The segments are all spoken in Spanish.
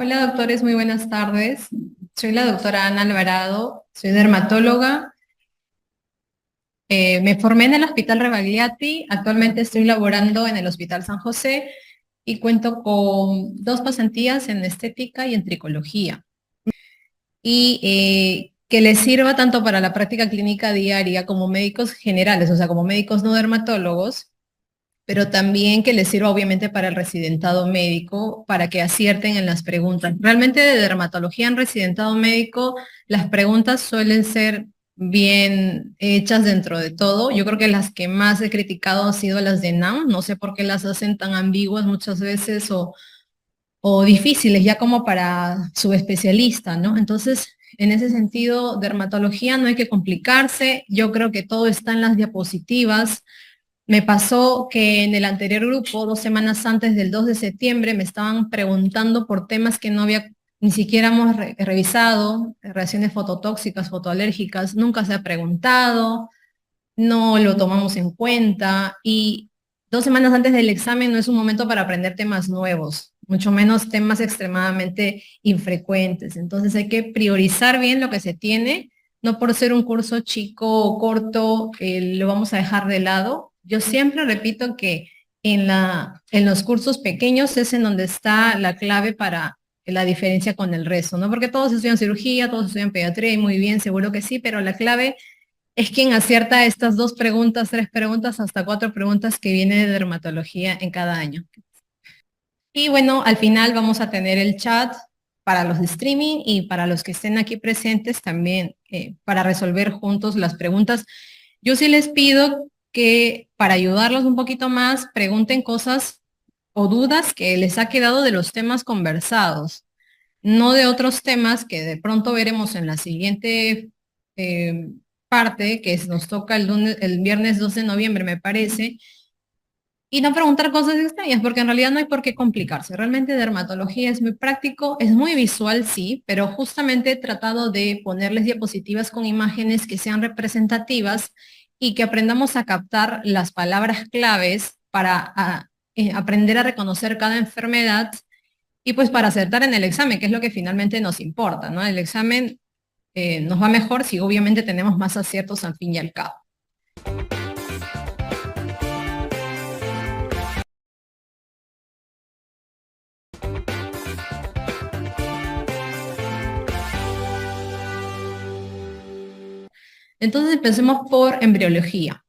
Hola doctores, muy buenas tardes. Soy la doctora Ana Alvarado, soy dermatóloga. Me formé en el Hospital Rebagliati, actualmente estoy laborando en el Hospital San José y cuento con dos pasantías en estética y en tricología. Y que les sirva tanto para la práctica clínica diaria como médicos generales, o sea, como médicos no dermatólogos, pero también que les sirva obviamente para el residentado médico, para que acierten en las preguntas. Realmente de dermatología en residentado médico, las preguntas suelen ser bien hechas dentro de todo. Yo creo que las que más he criticado han sido las de NAM, no sé por qué las hacen tan ambiguas muchas veces o difíciles ya como para su especialista, ¿no? Entonces, en ese sentido, dermatología no hay que complicarse, yo creo que todo está en las diapositivas. Me pasó que en el anterior grupo, 2 semanas antes del 2 de septiembre, me estaban preguntando por temas que no había ni siquiera hemos revisado, reacciones fototóxicas, fotoalérgicas, nunca se ha preguntado, no lo tomamos en cuenta y 2 semanas antes del examen no es un momento para aprender temas nuevos, mucho menos temas extremadamente infrecuentes. Entonces hay que priorizar bien lo que se tiene, no por ser un curso chico o corto, lo vamos a dejar de lado. Yo siempre repito que en los cursos pequeños es en donde está la clave para la diferencia con el resto, ¿no? Porque todos estudian cirugía, todos estudian pediatría y muy bien, seguro que sí, pero la clave es quien acierta estas 2 preguntas, 3 preguntas, hasta 4 preguntas que viene de dermatología en cada año. Y bueno, al final vamos a tener el chat para los de streaming y para los que estén aquí presentes también para resolver juntos las preguntas. Yo sí les pido que para ayudarlos un poquito más, pregunten cosas o dudas que les ha quedado de los temas conversados, no de otros temas que de pronto veremos en la siguiente eh, parte, que nos toca el viernes 12 de noviembre, me parece, y no preguntar cosas extrañas, porque en realidad no hay por qué complicarse. Realmente dermatología es muy práctico, es muy visual, sí, pero justamente he tratado de ponerles diapositivas con imágenes que sean representativas y que aprendamos a captar las palabras claves para aprender a reconocer cada enfermedad y pues para acertar en el examen, que es lo que finalmente nos importa, ¿no? El examen nos va mejor si obviamente tenemos más aciertos al fin y al cabo. Entonces empecemos por embriología.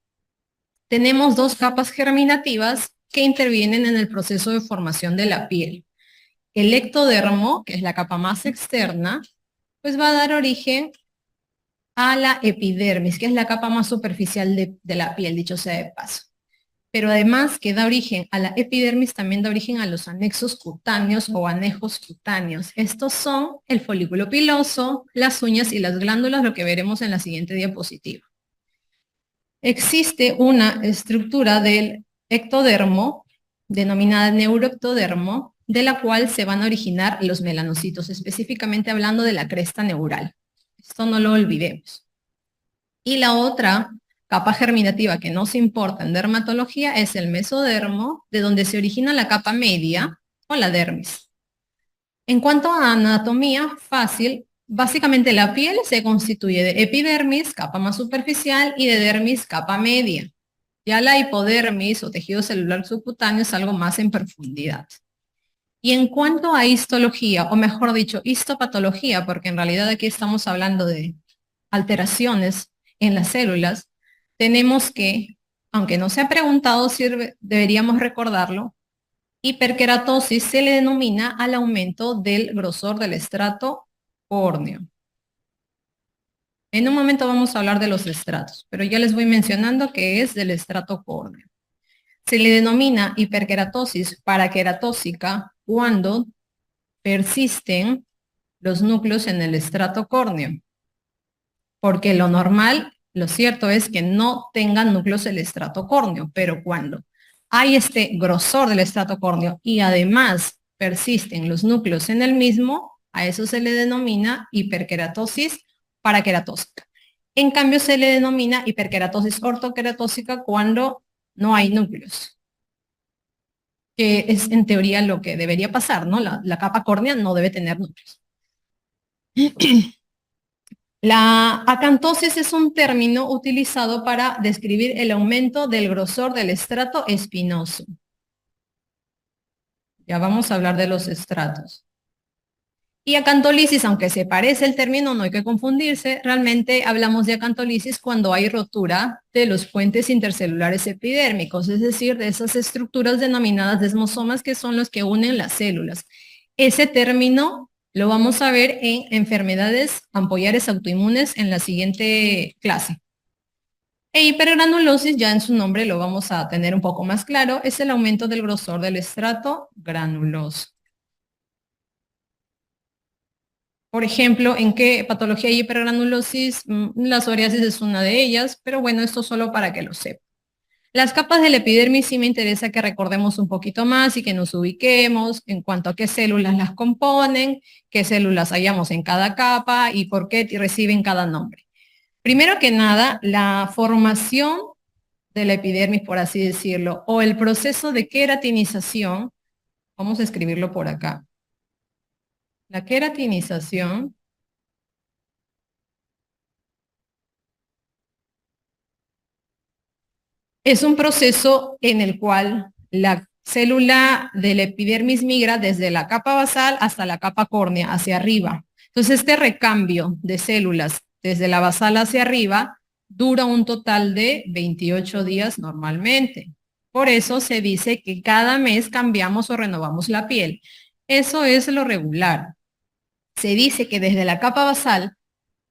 Tenemos dos capas germinativas que intervienen en el proceso de formación de la piel. El ectodermo, que es la capa más externa, pues va a dar origen a la epidermis, que es la capa más superficial de la piel, dicho sea de paso. Pero además que da origen a la epidermis, también da origen a los anexos cutáneos o anejos cutáneos. Estos son el folículo piloso, las uñas y las glándulas, lo que veremos en la siguiente diapositiva. Existe una estructura del ectodermo, denominada neuroectodermo, de la cual se van a originar los melanocitos, específicamente hablando de la cresta neural. Esto no lo olvidemos. Y la otra capa germinativa que nos importa en dermatología es el mesodermo, de donde se origina la capa media o la dermis. En cuanto a anatomía fácil, básicamente la piel se constituye de epidermis, capa más superficial, y de dermis, capa media. Ya la hipodermis o tejido celular subcutáneo es algo más en profundidad. Y en cuanto a histología, o mejor dicho, histopatología, porque en realidad aquí estamos hablando de alteraciones en las células, tenemos que, aunque no se ha preguntado, deberíamos recordarlo, hiperkeratosis se le denomina al aumento del grosor del estrato córneo. En un momento vamos a hablar de los estratos, pero ya les voy mencionando que es del estrato córneo. Se le denomina hiperkeratosis paraqueratósica cuando persisten los núcleos en el estrato córneo, porque lo normal, lo cierto es que no tengan núcleos el estrato córneo, pero cuando hay este grosor del estrato córneo y además persisten los núcleos en el mismo, a eso se le denomina hiperkeratosis paraqueratósica. En cambio, se le denomina hiperkeratosis ortoqueratósica cuando no hay núcleos. que es en teoría lo que debería pasar, ¿no? La capa córnea no debe tener núcleos. La acantosis es un término utilizado para describir el aumento del grosor del estrato espinoso. Ya vamos a hablar de los estratos. Y acantolisis, aunque se parece el término, no hay que confundirse, realmente hablamos de acantolisis cuando hay rotura de los puentes intercelulares epidérmicos, es decir, de esas estructuras denominadas desmosomas que son los que unen las células. Ese término lo vamos a ver en enfermedades ampollares autoinmunes en la siguiente clase. E hipergranulosis, ya en su nombre lo vamos a tener un poco más claro, es el aumento del grosor del estrato granuloso. Por ejemplo, ¿en qué patología hay hipergranulosis? La psoriasis es una de ellas, pero bueno, esto solo para que lo sepan. Las capas del epidermis sí me interesa que recordemos un poquito más y que nos ubiquemos en cuanto a qué células las componen, qué células hallamos en cada capa y por qué reciben cada nombre. Primero que nada, la formación de la epidermis, por así decirlo, o el proceso de queratinización, vamos a escribirlo por acá. La queratinización es un proceso en el cual la célula del epidermis migra desde la capa basal hasta la capa córnea, hacia arriba. Entonces, este recambio de células desde la basal hacia arriba dura un total de 28 días normalmente. Por eso se dice que cada mes cambiamos o renovamos la piel. Eso es lo regular. Se dice que desde la capa basal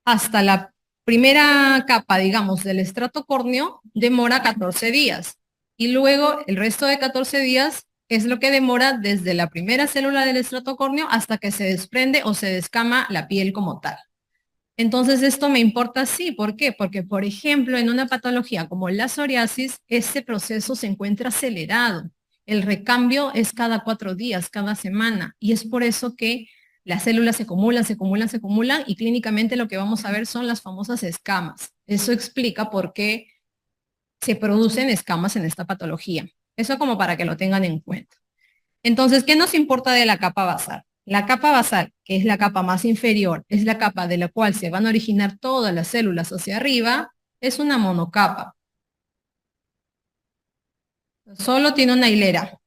hasta la primera capa, digamos, del estrato córneo demora 14 días. Y luego el resto de 14 días es lo que demora desde la primera célula del estrato córneo hasta que se desprende o se descama la piel como tal. Entonces esto me importa sí, ¿por qué? Porque, por ejemplo, en una patología como la psoriasis, ese proceso se encuentra acelerado. El recambio es cada 4 días, cada semana, y es por eso que las células se acumulan, se acumulan, se acumulan, y clínicamente lo que vamos a ver son las famosas escamas. Eso explica por qué se producen escamas en esta patología. Eso como para que lo tengan en cuenta. Entonces, ¿qué nos importa de la capa basal? La capa basal, que es la capa más inferior, es la capa de la cual se van a originar todas las células hacia arriba, es una monocapa. Solo tiene una hilera.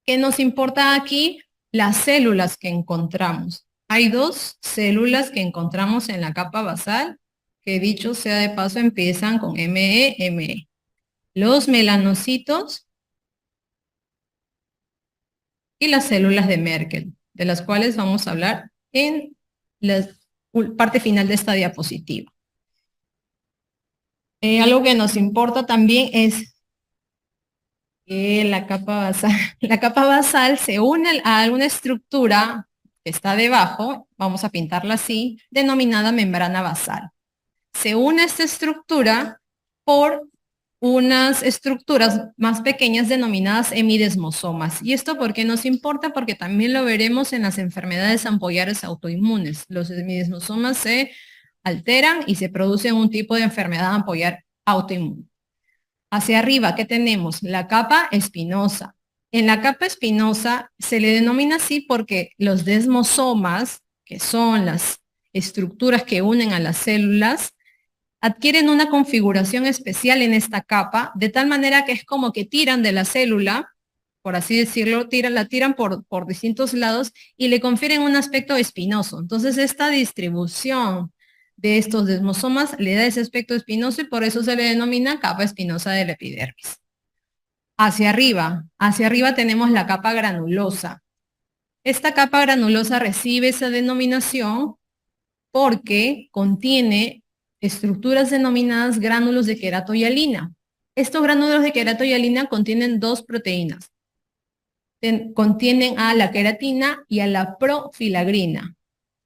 ¿Qué nos importa aquí? Las células que encontramos. Hay dos células que encontramos en la capa basal, que dicho sea de paso empiezan con ME. Los melanocitos y las células de Merkel, de las cuales vamos a hablar en la parte final de esta diapositiva. Algo que nos importa también es que la capa basal se une a alguna estructura que está debajo, vamos a pintarla así, denominada membrana basal. Se une esta estructura por unas estructuras más pequeñas denominadas hemidesmosomas. ¿Y esto por qué nos importa? Porque también lo veremos en las enfermedades ampollares autoinmunes. Los hemidesmosomas se alteran y se producen un tipo de enfermedad ampollar autoinmune. Hacia arriba, ¿qué tenemos? La capa espinosa. En la capa espinosa se le denomina así porque los desmosomas, que son las estructuras que unen a las células, adquieren una configuración especial en esta capa, de tal manera que es como que tiran de la célula, por así decirlo, la tiran por distintos lados y le confieren un aspecto espinoso. Entonces, esta distribución de estos desmosomas le da ese aspecto espinoso y por eso se le denomina capa espinosa del epidermis. Hacia arriba tenemos la capa granulosa. Esta capa granulosa recibe esa denominación porque contiene estructuras denominadas gránulos de queratohialina. Estos gránulos de queratohialina contienen dos proteínas. Contienen a la queratina y a la profilagrina.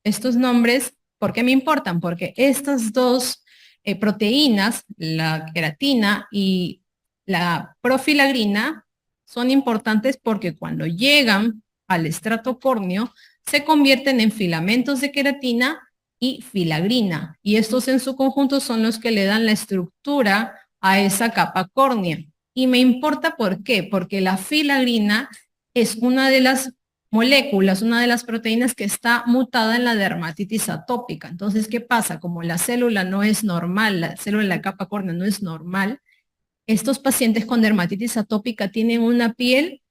Estos nombres, ¿por qué me importan? Porque estas dos proteínas, la queratina y la profilagrina, son importantes porque cuando llegan al estrato córneo, se convierten en filamentos de queratina y filagrina. Y estos en su conjunto son los que le dan la estructura a esa capa córnea. Y me importa ¿por qué? Porque la filagrina es una de las moléculas, una de las proteínas que está mutada en la dermatitis atópica. Entonces, ¿qué pasa? Como la célula no es normal, la célula de la capa córnea no es normal, estos pacientes con dermatitis atópica tienen una piel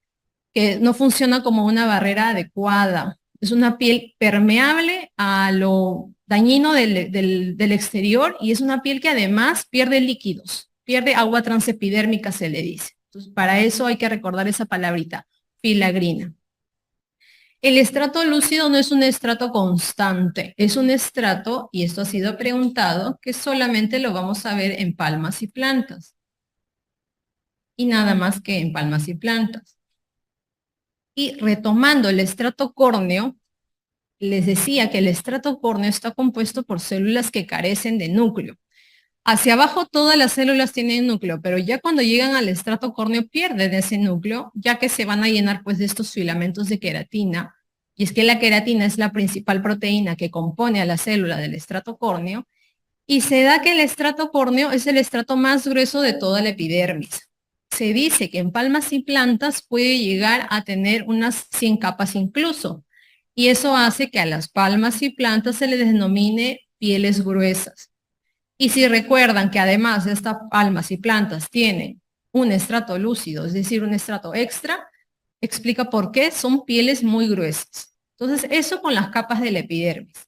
que no funciona como una barrera adecuada. Es una piel permeable a lo dañino del exterior y es una piel que además pierde líquidos, pierde agua transepidérmica, se le dice. Entonces, para eso hay que recordar esa palabrita, filagrina. El estrato lúcido no es un estrato constante, es un estrato, y esto ha sido preguntado, que solamente lo vamos a ver en palmas y plantas. Y nada más que en palmas y plantas. Y retomando el estrato córneo, les decía que el estrato córneo está compuesto por células que carecen de núcleo. Hacia abajo todas las células tienen núcleo, pero ya cuando llegan al estrato córneo pierden ese núcleo, ya que se van a llenar pues de estos filamentos de queratina. Y es que la queratina es la principal proteína que compone a la célula del estrato córneo, y se da que el estrato córneo es el estrato más grueso de toda la epidermis. Se dice que en palmas y plantas puede llegar a tener unas 100 capas incluso, y eso hace que a las palmas y plantas se les denomine pieles gruesas. Y si recuerdan que además de estas palmas y plantas tienen un estrato lúcido, es decir, un estrato extra, explica por qué son pieles muy gruesas. Entonces, eso con las capas de la epidermis.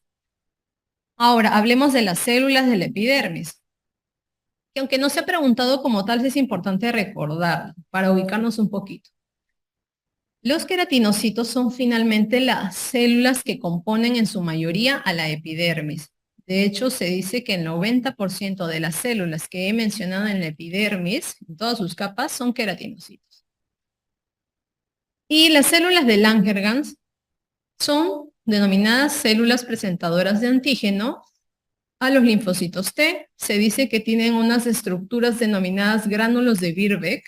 Ahora, hablemos de las células de la epidermis, que aunque no se ha preguntado como tal, es importante recordar para ubicarnos un poquito. Los queratinocitos son finalmente las células que componen en su mayoría a la epidermis. De hecho, se dice que el 90% de las células que he mencionado en la epidermis, en todas sus capas, son queratinocitos. Y las células de Langerhans son denominadas células presentadoras de antígeno a los linfocitos T. Se dice que tienen unas estructuras denominadas gránulos de Birbeck,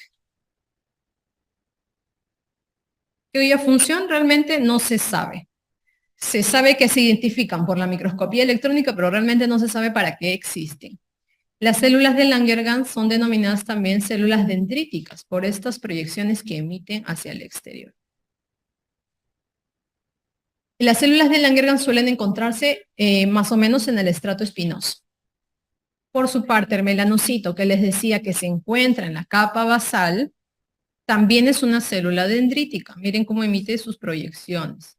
cuya función realmente no se sabe. Se sabe que se identifican por la microscopía electrónica, pero realmente no se sabe para qué existen. Las células de Langerhans son denominadas también células dendríticas por estas proyecciones que emiten hacia el exterior. Las células de Langerhans suelen encontrarse más o menos en el estrato espinoso. Por su parte, el melanocito que les decía que se encuentra en la capa basal, también es una célula dendrítica. Miren cómo emite sus proyecciones.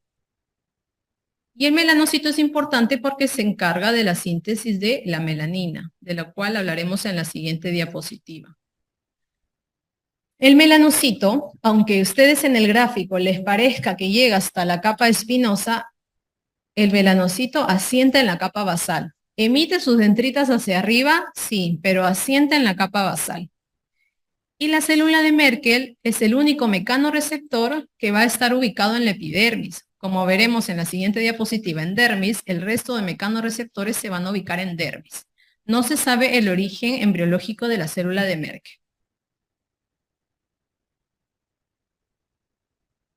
Y el melanocito es importante porque se encarga de la síntesis de la melanina, de la cual hablaremos en la siguiente diapositiva. El melanocito, aunque a ustedes en el gráfico les parezca que llega hasta la capa espinosa, el melanocito asienta en la capa basal. ¿Emite sus dendritas hacia arriba? Sí, pero asienta en la capa basal. Y la célula de Merkel es el único mecanorreceptor que va a estar ubicado en la epidermis. Como veremos en la siguiente diapositiva en dermis, el resto de mecanorreceptores se van a ubicar en dermis. No se sabe el origen embriológico de la célula de Merkel.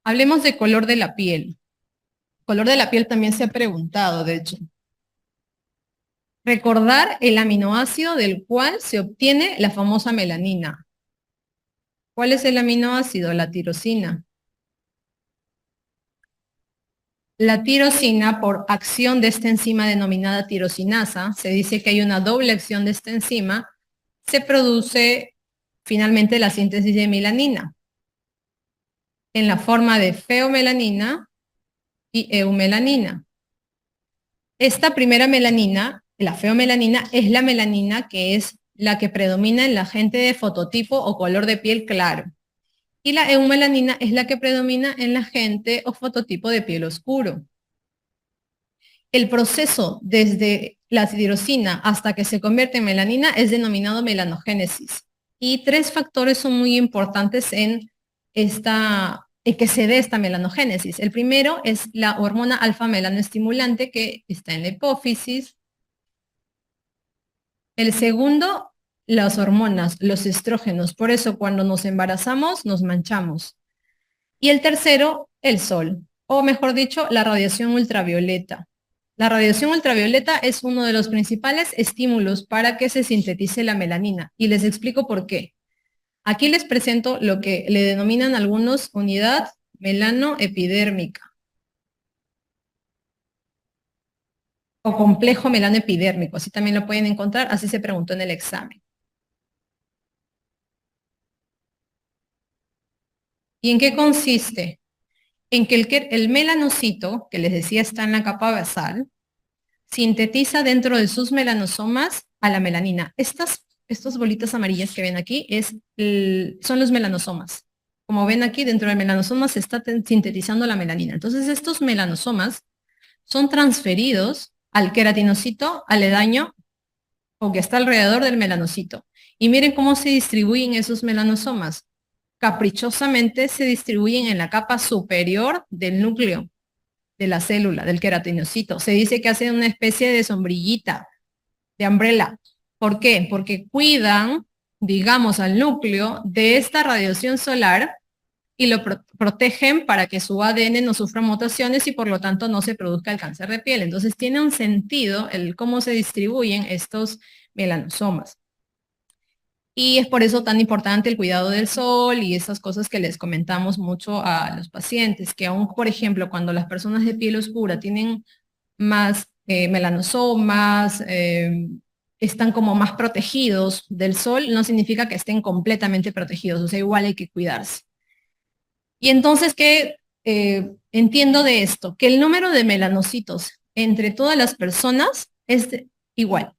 Hablemos de color de la piel. Color de la piel también se ha preguntado, de hecho. Recordar el aminoácido del cual se obtiene la famosa melanina. ¿Cuál es el aminoácido? La tirosina. La tirosina, por acción de esta enzima denominada tirosinasa, se dice que hay una doble acción de esta enzima, se produce finalmente la síntesis de melanina en la forma de feomelanina y eumelanina. Esta primera melanina, la feomelanina, es la melanina que es la que predomina en la gente de fototipo o color de piel claro. Y la eumelanina es la que predomina en la gente o fototipo de piel oscuro. El proceso desde la tirosina hasta que se convierte en melanina es denominado melanogénesis. Y tres factores son muy importantes en que se dé esta melanogénesis. El primero es la hormona alfa-melanoestimulante que está en la hipófisis. El segundo, las hormonas, los estrógenos. Por eso cuando nos embarazamos nos manchamos. Y el tercero, el sol, o mejor dicho, la radiación ultravioleta. La radiación ultravioleta es uno de los principales estímulos para que se sintetice la melanina. Y les explico por qué. Aquí les presento lo que le denominan algunos unidad melanoepidérmica o complejo melanoepidérmico, así también lo pueden encontrar, así se preguntó en el examen. ¿Y en qué consiste? En que el melanocito, que les decía está en la capa basal, sintetiza dentro de sus melanosomas a la melanina. Estas bolitas amarillas que ven aquí son los melanosomas. Como ven aquí, dentro del melanosoma se está sintetizando la melanina. Entonces, estos melanosomas son transferidos al queratinocito aledaño o que está alrededor del melanocito. Y miren cómo se distribuyen esos melanosomas. Caprichosamente se distribuyen en la capa superior del núcleo de la célula, del queratinocito. Se dice que hacen una especie de sombrillita, de umbrella. ¿Por qué? Porque cuidan, digamos, al núcleo de esta radiación solar y lo protegen para que su ADN no sufra mutaciones y por lo tanto no se produzca el cáncer de piel. Entonces tiene un sentido el cómo se distribuyen estos melanosomas. Y es por eso tan importante el cuidado del sol y esas cosas que les comentamos mucho a los pacientes, que aún, por ejemplo, cuando las personas de piel oscura tienen más melanosomas, están como más protegidos del sol, no significa que estén completamente protegidos, o sea, igual hay que cuidarse. Y entonces, ¿qué entiendo de esto? Que el número de melanocitos entre todas las personas es igual,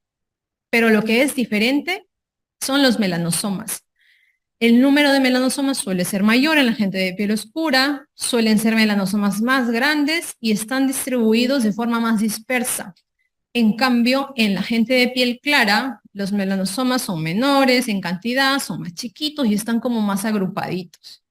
pero lo que es diferente son los melanosomas. El número de melanosomas suele ser mayor en la gente de piel oscura, suelen ser melanosomas más grandes y están distribuidos de forma más dispersa. En cambio, en la gente de piel clara, los melanosomas son menores en cantidad, son más chiquitos y están como más agrupaditos.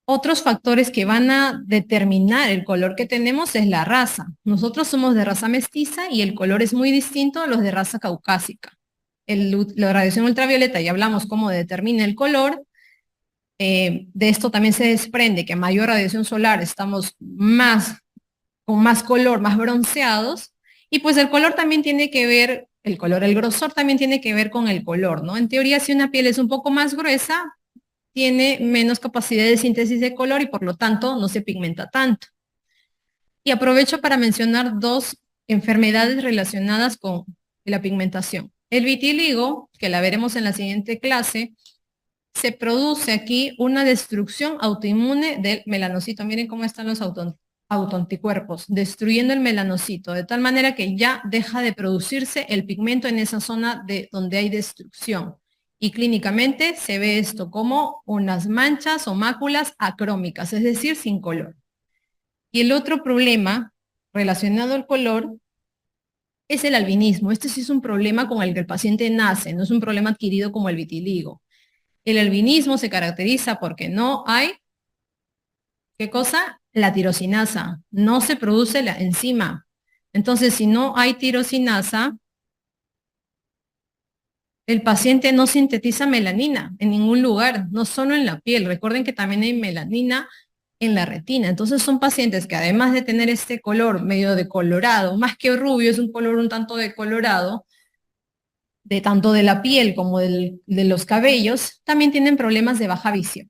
Otros factores que van a determinar el color que tenemos es la raza. Nosotros somos de raza mestiza y el color es muy distinto a los de raza caucásica. La radiación ultravioleta, ya hablamos cómo determina el color. De esto también se desprende que a mayor radiación solar estamos con más color, más bronceados. Y pues el color también tiene que ver, el grosor también tiene que ver con el color, ¿no? En teoría, si una piel es un poco más gruesa, tiene menos capacidad de síntesis de color y por lo tanto no se pigmenta tanto. Y aprovecho para mencionar dos enfermedades relacionadas con la pigmentación. El vitiligo, que la veremos en la siguiente clase, se produce aquí una destrucción autoinmune del melanocito. Miren cómo están los autoanticuerpos, destruyendo el melanocito, de tal manera que ya deja de producirse el pigmento en esa zona donde hay destrucción. Y clínicamente se ve esto como unas manchas o máculas acrómicas, es decir, sin color. Y el otro problema relacionado al color es el albinismo. Este sí es un problema con el que el paciente nace, no es un problema adquirido como el vitiligo. El albinismo se caracteriza porque no hay, ¿qué cosa? La tirosinasa. No se produce la enzima. Entonces, si no hay tirosinasa, el paciente no sintetiza melanina en ningún lugar, no solo en la piel. Recuerden que también hay melanina en la retina. Entonces son pacientes que además de tener este color medio decolorado, más que rubio, es un color un tanto decolorado, de tanto de la piel como de los cabellos, también tienen problemas de baja visión.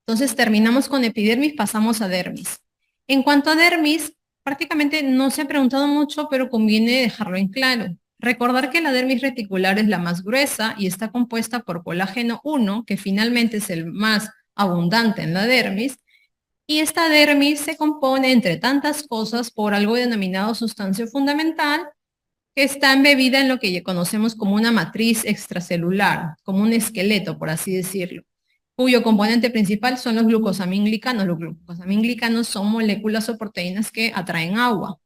Entonces terminamos con epidermis, pasamos a dermis. En cuanto a dermis, prácticamente no se ha preguntado mucho, pero conviene dejarlo en claro. Recordar que la dermis reticular es la más gruesa y está compuesta por colágeno 1, que finalmente es el más abundante en la dermis, y esta dermis se compone, entre tantas cosas, por algo denominado sustancia fundamental, que está embebida en lo que ya conocemos como una matriz extracelular, como un esqueleto, por así decirlo, cuyo componente principal son los glucosamínglicanos. Los glucosamínglicanos son moléculas o proteínas que atraen agua.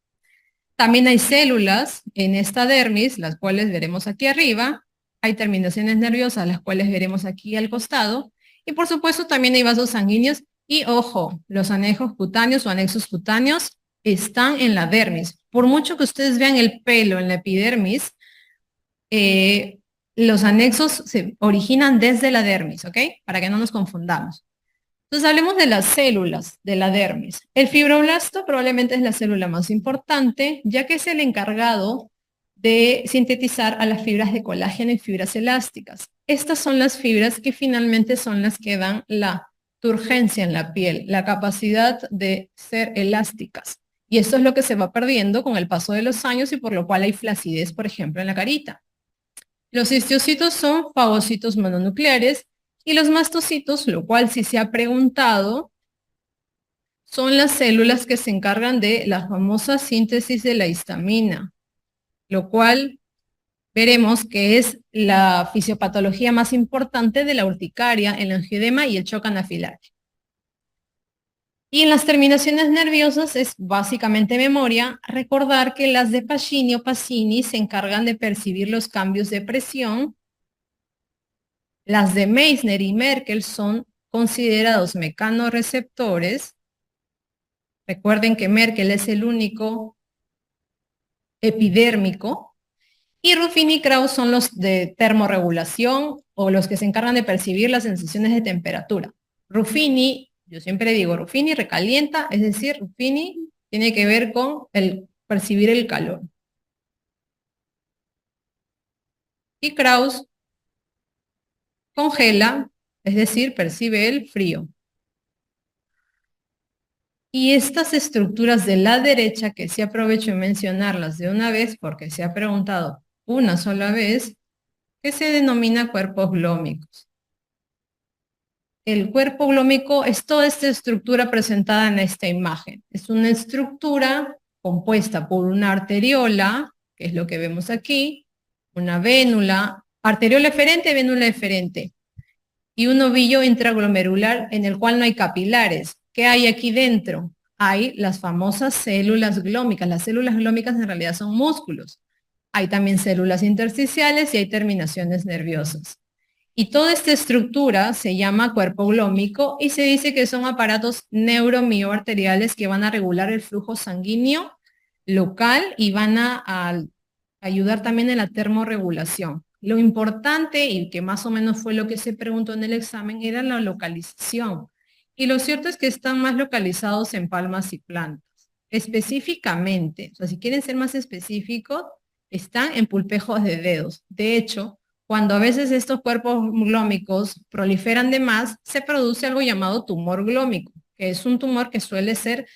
También hay células en esta dermis, las cuales veremos aquí arriba. Hay terminaciones nerviosas, las cuales veremos aquí al costado. Y por supuesto también hay vasos sanguíneos. Y ojo, los anejos cutáneos o anexos cutáneos están en la dermis. Por mucho que ustedes vean el pelo en la epidermis, los anexos se originan desde la dermis, ¿ok? Para que no nos confundamos. Entonces hablemos de las células de la dermis. El fibroblasto probablemente es la célula más importante, ya que es el encargado de sintetizar a las fibras de colágeno y fibras elásticas. Estas son las fibras que finalmente son las que dan la turgencia en la piel, la capacidad de ser elásticas. Y esto es lo que se va perdiendo con el paso de los años y por lo cual hay flacidez, por ejemplo, en la carita. Los histocitos son fagocitos mononucleares y los mastocitos, lo cual sí se ha preguntado, son las células que se encargan de la famosa síntesis de la histamina, lo cual veremos que es la fisiopatología más importante de la urticaria, el angioedema y el shock anafiláctico. Y en las terminaciones nerviosas es básicamente memoria, recordar que las de Pacini o Pacini se encargan de percibir los cambios de presión. Las de Meissner y Merkel son considerados mecanorreceptores. Recuerden que Merkel es el único epidérmico. Y Ruffini y Krauss son los de termorregulación o los que se encargan de percibir las sensaciones de temperatura. Ruffini, yo siempre digo, Ruffini recalienta, es decir, Ruffini tiene que ver con el percibir el calor. Y Krauss congela, es decir, percibe el frío. Y estas estructuras de la derecha, que sí aprovecho en mencionarlas de una vez porque se ha preguntado una sola vez, que se denomina cuerpos glómicos. El cuerpo glómico es toda esta estructura presentada en esta imagen. Es una estructura compuesta por una arteriola, que es lo que vemos aquí, una vénula, arteriola eferente, vénula eferente, y un ovillo intraglomerular en el cual no hay capilares. ¿Qué hay aquí dentro? Hay las famosas células glómicas. Las células glómicas en realidad son músculos. Hay también células intersticiales y hay terminaciones nerviosas. Y toda esta estructura se llama cuerpo glómico y se dice que son aparatos neuromioarteriales que van a regular el flujo sanguíneo local y van a ayudar también en la termorregulación. Lo importante, y que más o menos fue lo que se preguntó en el examen, era la localización. Y lo cierto es que están más localizados en palmas y plantas. Específicamente, o sea, si quieren ser más específicos, están en pulpejos de dedos. De hecho, cuando a veces estos cuerpos glómicos proliferan de más, se produce algo llamado tumor glómico, que es un tumor que suele ser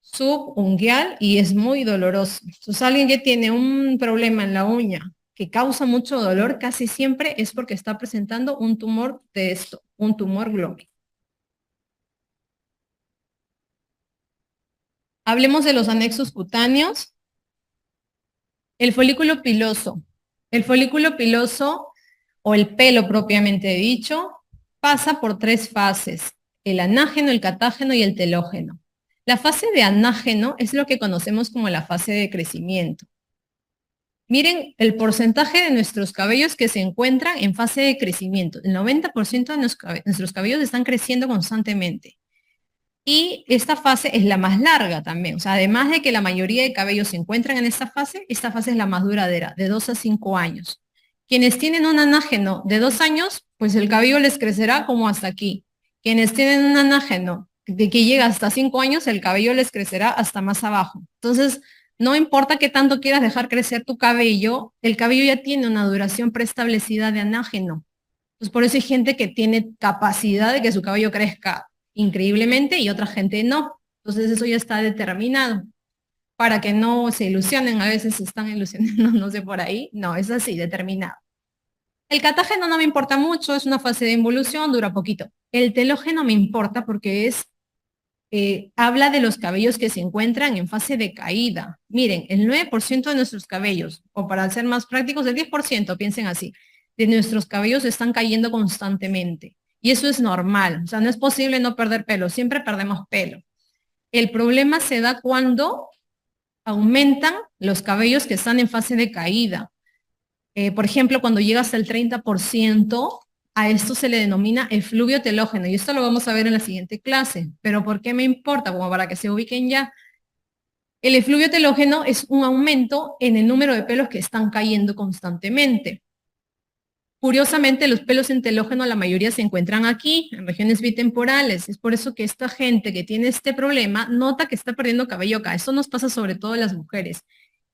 subunguial y es muy doloroso. Entonces, alguien que tiene un problema en la uña que causa mucho dolor, casi siempre es porque está presentando un tumor de esto, un tumor glómico. Hablemos de los anexos cutáneos. El folículo piloso. El folículo piloso, o el pelo propiamente dicho, pasa por 3 fases: el anágeno, el catágeno y el telógeno. La fase de anágeno es lo que conocemos como la fase de crecimiento. Miren el porcentaje de nuestros cabellos que se encuentran en fase de crecimiento. El 90% de nuestros cabellos están creciendo constantemente. Y esta fase es la más larga también. O sea, además de que la mayoría de cabellos se encuentran en esta fase es la más duradera, de 2 a 5 años. Quienes tienen un anágeno de 2 años, pues el cabello les crecerá como hasta aquí. Quienes tienen un anágeno de que llega hasta 5 años, el cabello les crecerá hasta más abajo. Entonces, no importa qué tanto quieras dejar crecer tu cabello, el cabello ya tiene una duración preestablecida de anágeno. Pues por eso hay gente que tiene capacidad de que su cabello crezca increíblemente y otra gente no. Entonces eso ya está determinado. Para que no se ilusionen, a veces se están ilusionando, no sé por ahí. No, es así, determinado. El catágeno no me importa mucho, es una fase de involución, dura poquito. El telógeno me importa porque habla de los cabellos que se encuentran en fase de caída. Miren, el 9% de nuestros cabellos, o para ser más prácticos, el 10%, piensen así, de nuestros cabellos están cayendo constantemente. Y eso es normal, o sea, no es posible no perder pelo, siempre perdemos pelo. El problema se da cuando aumentan los cabellos que están en fase de caída. Por ejemplo, cuando llega hasta el 30%, a esto se le denomina efluvio telógeno, y esto lo vamos a ver en la siguiente clase. Pero ¿por qué me importa? Como para que se ubiquen ya. El efluvio telógeno es un aumento en el número de pelos que están cayendo constantemente. Curiosamente, los pelos en telógeno, la mayoría se encuentran aquí, en regiones bitemporales. Es por eso que esta gente que tiene este problema nota que está perdiendo cabello acá. Esto nos pasa sobre todo a las mujeres.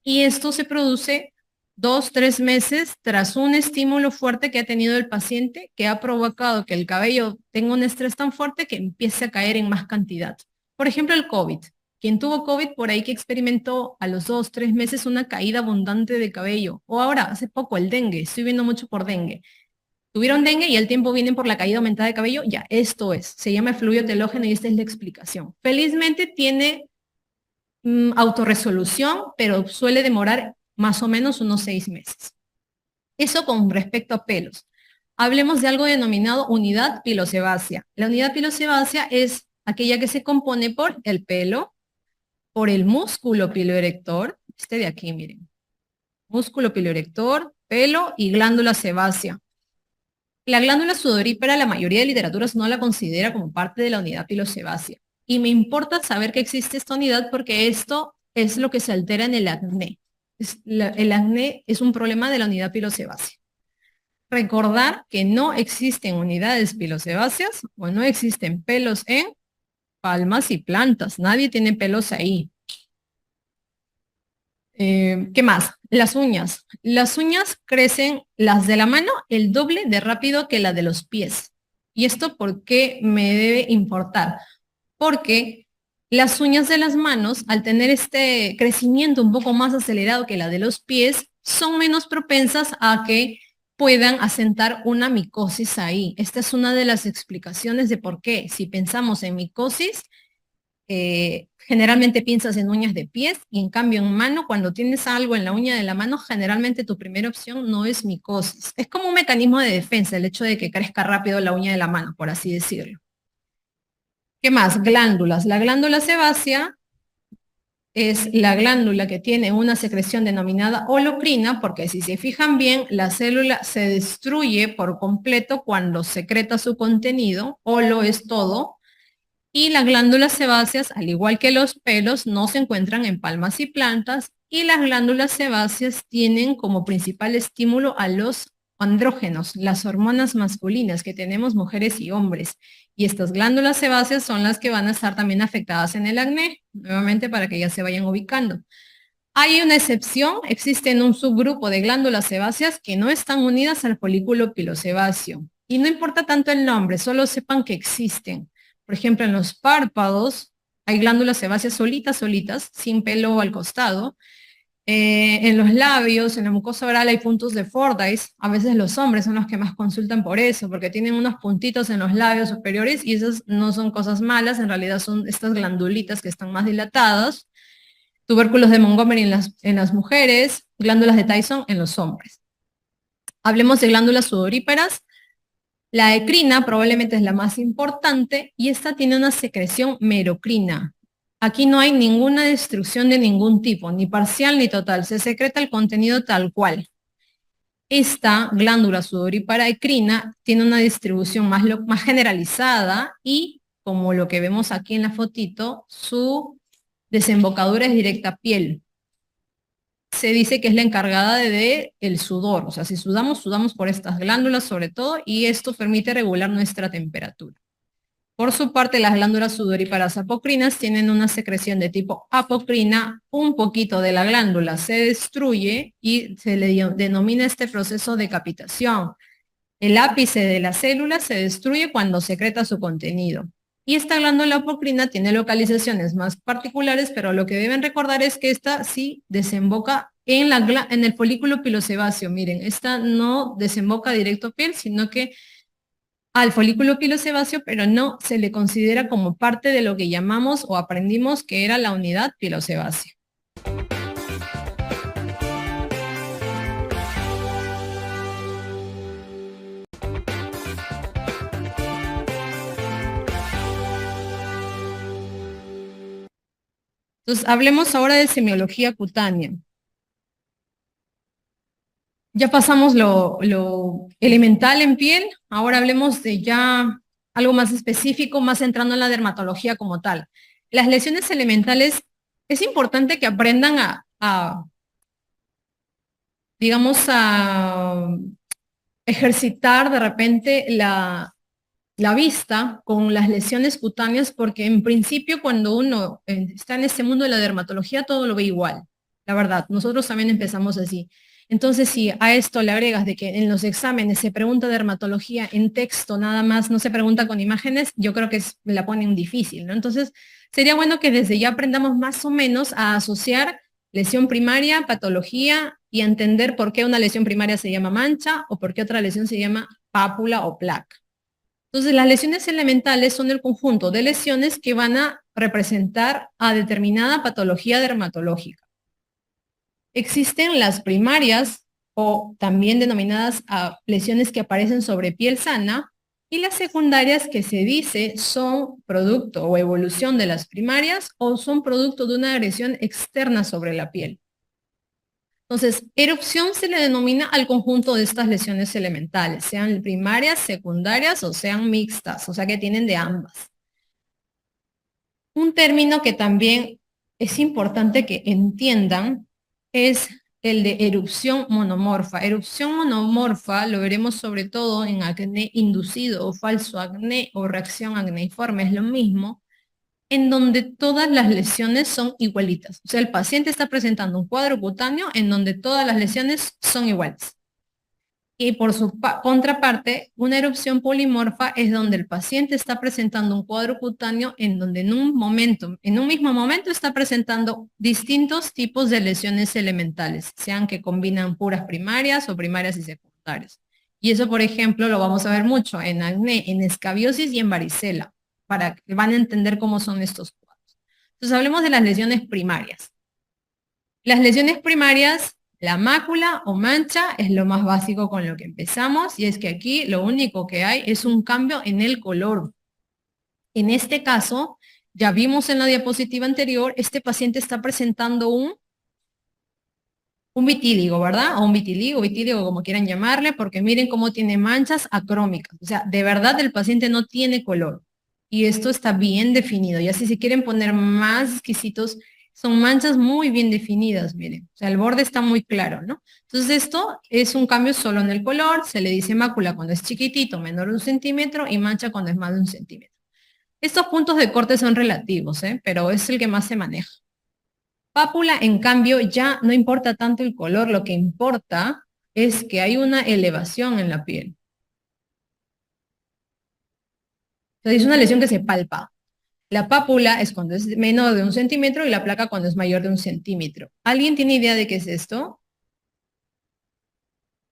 Y esto se produce 2, 3 meses tras un estímulo fuerte que ha tenido el paciente que ha provocado que el cabello tenga un estrés tan fuerte que empiece a caer en más cantidad. Por ejemplo, el COVID. Quien tuvo COVID por ahí que experimentó a los 2, 3 meses una caída abundante de cabello. O ahora, hace poco, el dengue. Estoy viendo mucho por dengue. Tuvieron dengue y al tiempo vienen por la caída aumentada de cabello. Ya, esto es. Se llama efluvio telógeno y esta es la explicación. Felizmente tiene autorresolución, pero suele demorar más o menos unos 6 meses. Eso con respecto a pelos. Hablemos de algo denominado unidad pilosebácea. La unidad pilosebácea es aquella que se compone por el pelo, por el músculo piloerector, este de aquí, miren, músculo piloerector, pelo y glándula sebácea. La glándula sudorípara, la mayoría de literaturas no la considera como parte de la unidad pilosebácea. Y me importa saber que existe esta unidad porque esto es lo que se altera en el acné. El acné es un problema de la unidad pilosebácea. Recordar que no existen unidades pilosebáceas o no existen pelos en palmas y plantas. Nadie tiene pelos ahí. ¿Qué más? Las uñas. Las uñas crecen, las de la mano, el doble de rápido que la de los pies. ¿Y esto por qué me debe importar? Porque las uñas de las manos, al tener este crecimiento un poco más acelerado que la de los pies, son menos propensas a que puedan asentar una micosis ahí. Esta es una de las explicaciones de por qué. Si pensamos en micosis, generalmente piensas en uñas de pies y en cambio en mano, cuando tienes algo en la uña de la mano, generalmente tu primera opción no es micosis. Es como un mecanismo de defensa, el hecho de que crezca rápido la uña de la mano, por así decirlo. ¿Qué más? Glándulas. La glándula sebácea es la glándula que tiene una secreción denominada holocrina, porque si se fijan bien, la célula se destruye por completo cuando secreta su contenido, holo es todo, y las glándulas sebáceas, al igual que los pelos, no se encuentran en palmas y plantas, y las glándulas sebáceas tienen como principal estímulo a los andrógenos, las hormonas masculinas que tenemos mujeres y hombres. Y estas glándulas sebáceas son las que van a estar también afectadas en el acné, nuevamente para que ya se vayan ubicando. Hay una excepción, existe un subgrupo de glándulas sebáceas que no están unidas al folículo pilosebáceo. Y no importa tanto el nombre, solo sepan que existen. Por ejemplo, en los párpados hay glándulas sebáceas solitas, sin pelo al costado. En los labios, en la mucosa oral hay puntos de Fordyce. A veces los hombres son los que más consultan por eso, porque tienen unos puntitos en los labios superiores y esas no son cosas malas, en realidad son estas glandulitas que están más dilatadas. Tubérculos de Montgomery en las mujeres, glándulas de Tyson en los hombres. Hablemos de glándulas sudoríparas. La ecrina probablemente es la más importante y esta tiene una secreción merocrina. Aquí no hay ninguna destrucción de ningún tipo, ni parcial ni total. Se secreta el contenido tal cual. Esta glándula sudorípara ecrina tiene una distribución más generalizada y, como lo que vemos aquí en la fotito, su desembocadura es directa a piel. Se dice que es la encargada de el sudor, o sea, si sudamos, sudamos por estas glándulas sobre todo, y esto permite regular nuestra temperatura. Por su parte, las glándulas sudoríparas apocrinas tienen una secreción de tipo apocrina, un poquito de la glándula se destruye y se le denomina este proceso de capitación. El ápice de la célula se destruye cuando secreta su contenido. Y esta glándula apocrina tiene localizaciones más particulares, pero lo que deben recordar es que esta sí desemboca en el folículo pilosebáceo. Miren, esta no desemboca directo a piel, sino que al folículo pilosebáceo, pero no se le considera como parte de lo que llamamos o aprendimos que era la unidad pilosebácea. Entonces, hablemos ahora de semiología cutánea. Ya pasamos lo elemental en piel, ahora hablemos de ya algo más específico, más entrando en la dermatología como tal. Las lesiones elementales, es importante que aprendan digamos, a ejercitar de repente la vista con las lesiones cutáneas, porque en principio cuando uno está en este mundo de la dermatología todo lo ve igual, la verdad, nosotros también empezamos así. Entonces, si a esto le agregas de que en los exámenes se pregunta dermatología en texto nada más, no se pregunta con imágenes, yo creo que la ponen difícil, ¿no? Entonces, sería bueno que desde ya aprendamos más o menos a asociar lesión primaria, patología y a entender por qué una lesión primaria se llama mancha o por qué otra lesión se llama pápula o placa. Entonces, las lesiones elementales son el conjunto de lesiones que van a representar a determinada patología dermatológica. Existen las primarias, o también denominadas lesiones que aparecen sobre piel sana, y las secundarias que se dice son producto o evolución de las primarias o son producto de una agresión externa sobre la piel. Entonces, erupción se le denomina al conjunto de estas lesiones elementales, sean primarias, secundarias o sean mixtas, o sea que tienen de ambas. Un término que también es importante que entiendan es el de erupción monomorfa. Erupción monomorfa lo veremos sobre todo en acné inducido o falso acné o reacción acneiforme, es lo mismo, en donde todas las lesiones son igualitas. O sea, el paciente está presentando un cuadro cutáneo en donde todas las lesiones son iguales. Y por su contraparte, una erupción polimorfa es donde el paciente está presentando un cuadro cutáneo en donde en un mismo momento está presentando distintos tipos de lesiones elementales, sean que combinan puras primarias o primarias y secundarias. Y eso, por ejemplo, lo vamos a ver mucho en acné, en escabiosis y en varicela, para que van a entender cómo son estos cuadros. Entonces, hablemos de las lesiones primarias. Las lesiones primarias, la mácula o mancha es lo más básico con lo que empezamos, y es que aquí lo único que hay es un cambio en el color. En este caso, ya vimos en la diapositiva anterior, este paciente está presentando un vitíligo, ¿verdad? O un vitíligo, como quieran llamarle, porque miren cómo tiene manchas acrómicas. O sea, de verdad el paciente no tiene color. Y esto está bien definido. Y así si quieren poner más exquisitos, son manchas muy bien definidas, miren. O sea, el borde está muy claro, ¿no? Entonces esto es un cambio solo en el color. Se le dice mácula cuando es chiquitito, menor de 1 centímetro, y mancha cuando es más de 1 centímetro. Estos puntos de corte son relativos, pero es el que más se maneja. Pápula, en cambio, ya no importa tanto el color, lo que importa es que hay una elevación en la piel. Entonces es una lesión que se palpa. La pápula es cuando es menor de 1 centímetro y la placa cuando es mayor de 1 centímetro. ¿Alguien tiene idea de qué es esto?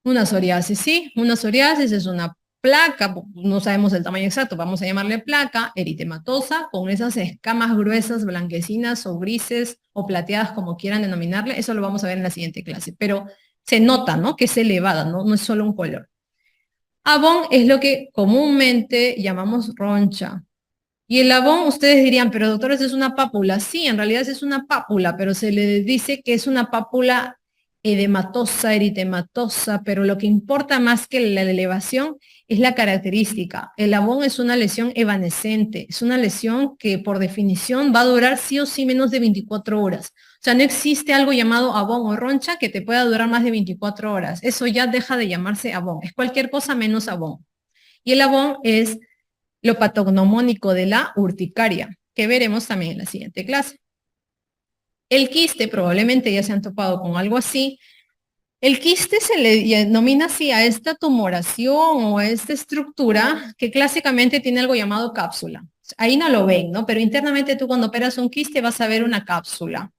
Una psoriasis, sí. Una psoriasis es una placa, no sabemos el tamaño exacto, vamos a llamarle placa eritematosa, con esas escamas gruesas, blanquecinas o grises o plateadas, como quieran denominarle. Eso lo vamos a ver en la siguiente clase, pero se nota, ¿no? Que es elevada, ¿no? No es solo un color. Abón es lo que comúnmente llamamos roncha. Y el abón, ustedes dirían, pero doctor, ¿eso es una pápula? Sí, en realidad es una pápula, pero se le dice que es una pápula edematosa, eritematosa, pero lo que importa más que la elevación es la característica. El abón es una lesión evanescente, es una lesión que por definición va a durar sí o sí menos de 24 horas. O sea, no existe algo llamado abón o roncha que te pueda durar más de 24 horas. Eso ya deja de llamarse abón, es cualquier cosa menos abón. Y el abón es lo patognomónico de la urticaria, que veremos también en la siguiente clase. El quiste, probablemente ya se han topado con algo así. El quiste se le denomina así a esta tumoración o a esta estructura que clásicamente tiene algo llamado cápsula. Ahí no lo ven, ¿no? Pero internamente tú cuando operas un quiste vas a ver una cápsula.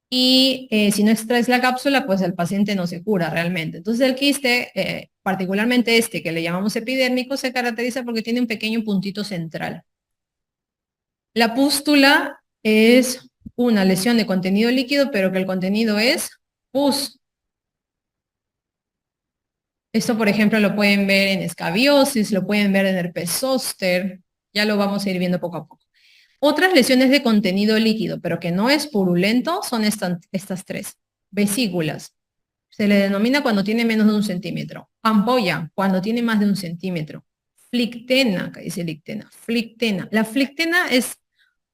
Y si no extraes la cápsula, pues el paciente no se cura realmente. Entonces el quiste, particularmente este que le llamamos epidérmico, se caracteriza porque tiene un pequeño puntito central. La pústula es una lesión de contenido líquido, pero que el contenido es pus. Esto, por ejemplo, lo pueden ver en escabiosis, lo pueden ver en herpes zóster, ya lo vamos a ir viendo poco a poco. Otras lesiones de contenido líquido, pero que no es purulento, son estas tres. Vesículas, se le denomina cuando tiene menos de 1 centímetro. Ampolla, cuando tiene más de 1 centímetro. Flictena, que dice lictena, flictena. La flictena es,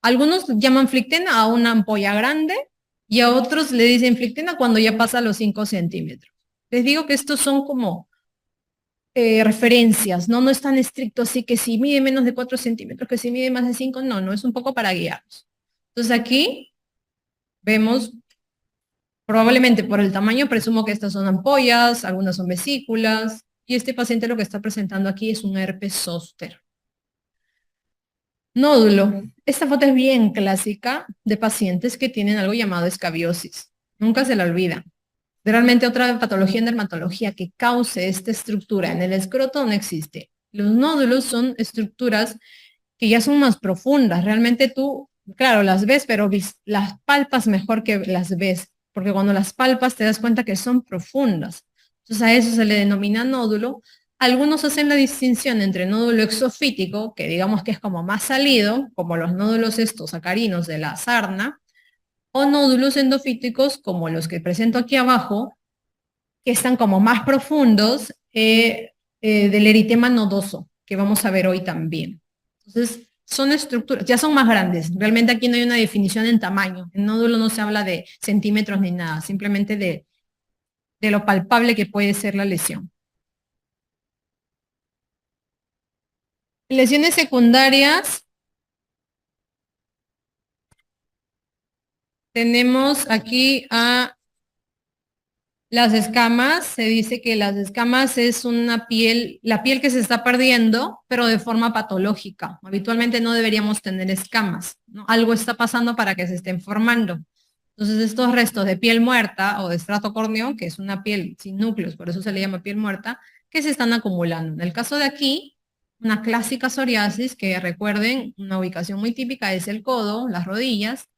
algunos llaman flictena a una ampolla grande y a otros le dicen flictena cuando ya pasa los 5 centímetros. Les digo que estos son como referencias, ¿no? No es tan estricto así que si mide menos de 4 centímetros, que si mide más de 5, no, no, es un poco para guiarnos. Entonces aquí vemos Probablemente por el tamaño presumo que estas son ampollas, algunas son vesículas, y este paciente lo que está presentando aquí es un herpes zóster. Nódulo. Esta foto es bien clásica de pacientes que tienen algo llamado escabiosis. Nunca se la olvida. Realmente otra patología en dermatología que cause esta estructura en el escroto no existe. Los nódulos son estructuras que ya son más profundas. Realmente tú, claro, las ves, pero las palpas mejor que las ves, porque cuando las palpas te das cuenta que son profundas. Entonces a eso se le denomina nódulo. Algunos hacen la distinción entre nódulo exofítico, que digamos que es como más salido, como los nódulos estos sacarinos de la sarna, o nódulos endofíticos, como los que presento aquí abajo, que están como más profundos del eritema nodoso, que vamos a ver hoy también. Entonces, son estructuras, ya son más grandes. Realmente aquí no hay una definición en tamaño. En nódulo no se habla de centímetros ni nada, simplemente de lo palpable que puede ser la lesión. Lesiones secundarias. Tenemos aquí a las escamas. Se dice que las escamas es una piel, la piel que se está perdiendo, pero de forma patológica. Habitualmente no deberíamos tener escamas, ¿no? Algo está pasando para que se estén formando. Entonces estos restos de piel muerta o de estrato córneo, que es una piel sin núcleos, por eso se le llama piel muerta, que se están acumulando. En el caso de aquí, una clásica psoriasis, que recuerden, una ubicación muy típica es el codo, las rodillas,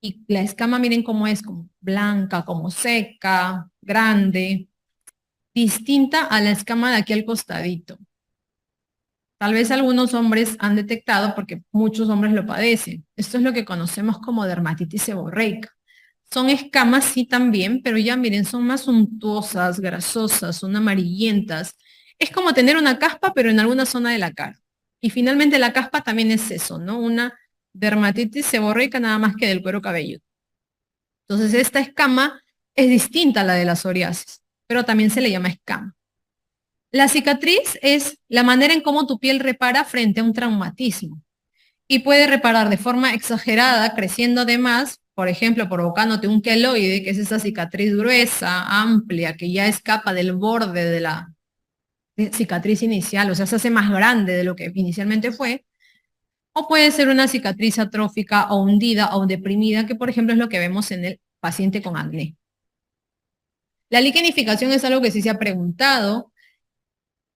y la escama, miren cómo es, como blanca, como seca, grande, distinta a la escama de aquí al costadito. Tal vez algunos hombres han detectado porque muchos hombres lo padecen. Esto es lo que conocemos como dermatitis seborreica. Son escamas, sí, también, pero ya miren, son más untuosas, grasosas, son amarillentas. Es como tener una caspa, pero en alguna zona de la cara. Y finalmente la caspa también es eso, ¿no? Una dermatitis seborreica nada más que del cuero cabelludo. Entonces esta escama es distinta a la de la psoriasis, pero también se le llama escama. La cicatriz es la manera en cómo tu piel repara frente a un traumatismo y puede reparar de forma exagerada, creciendo además, por ejemplo, provocándote un queloide, que es esa cicatriz gruesa, amplia, que ya escapa del borde de la cicatriz inicial, o sea, se hace más grande de lo que inicialmente fue, o puede ser una cicatriz atrófica o hundida o deprimida, que por ejemplo es lo que vemos en el paciente con acné. La liquenificación es algo que sí se ha preguntado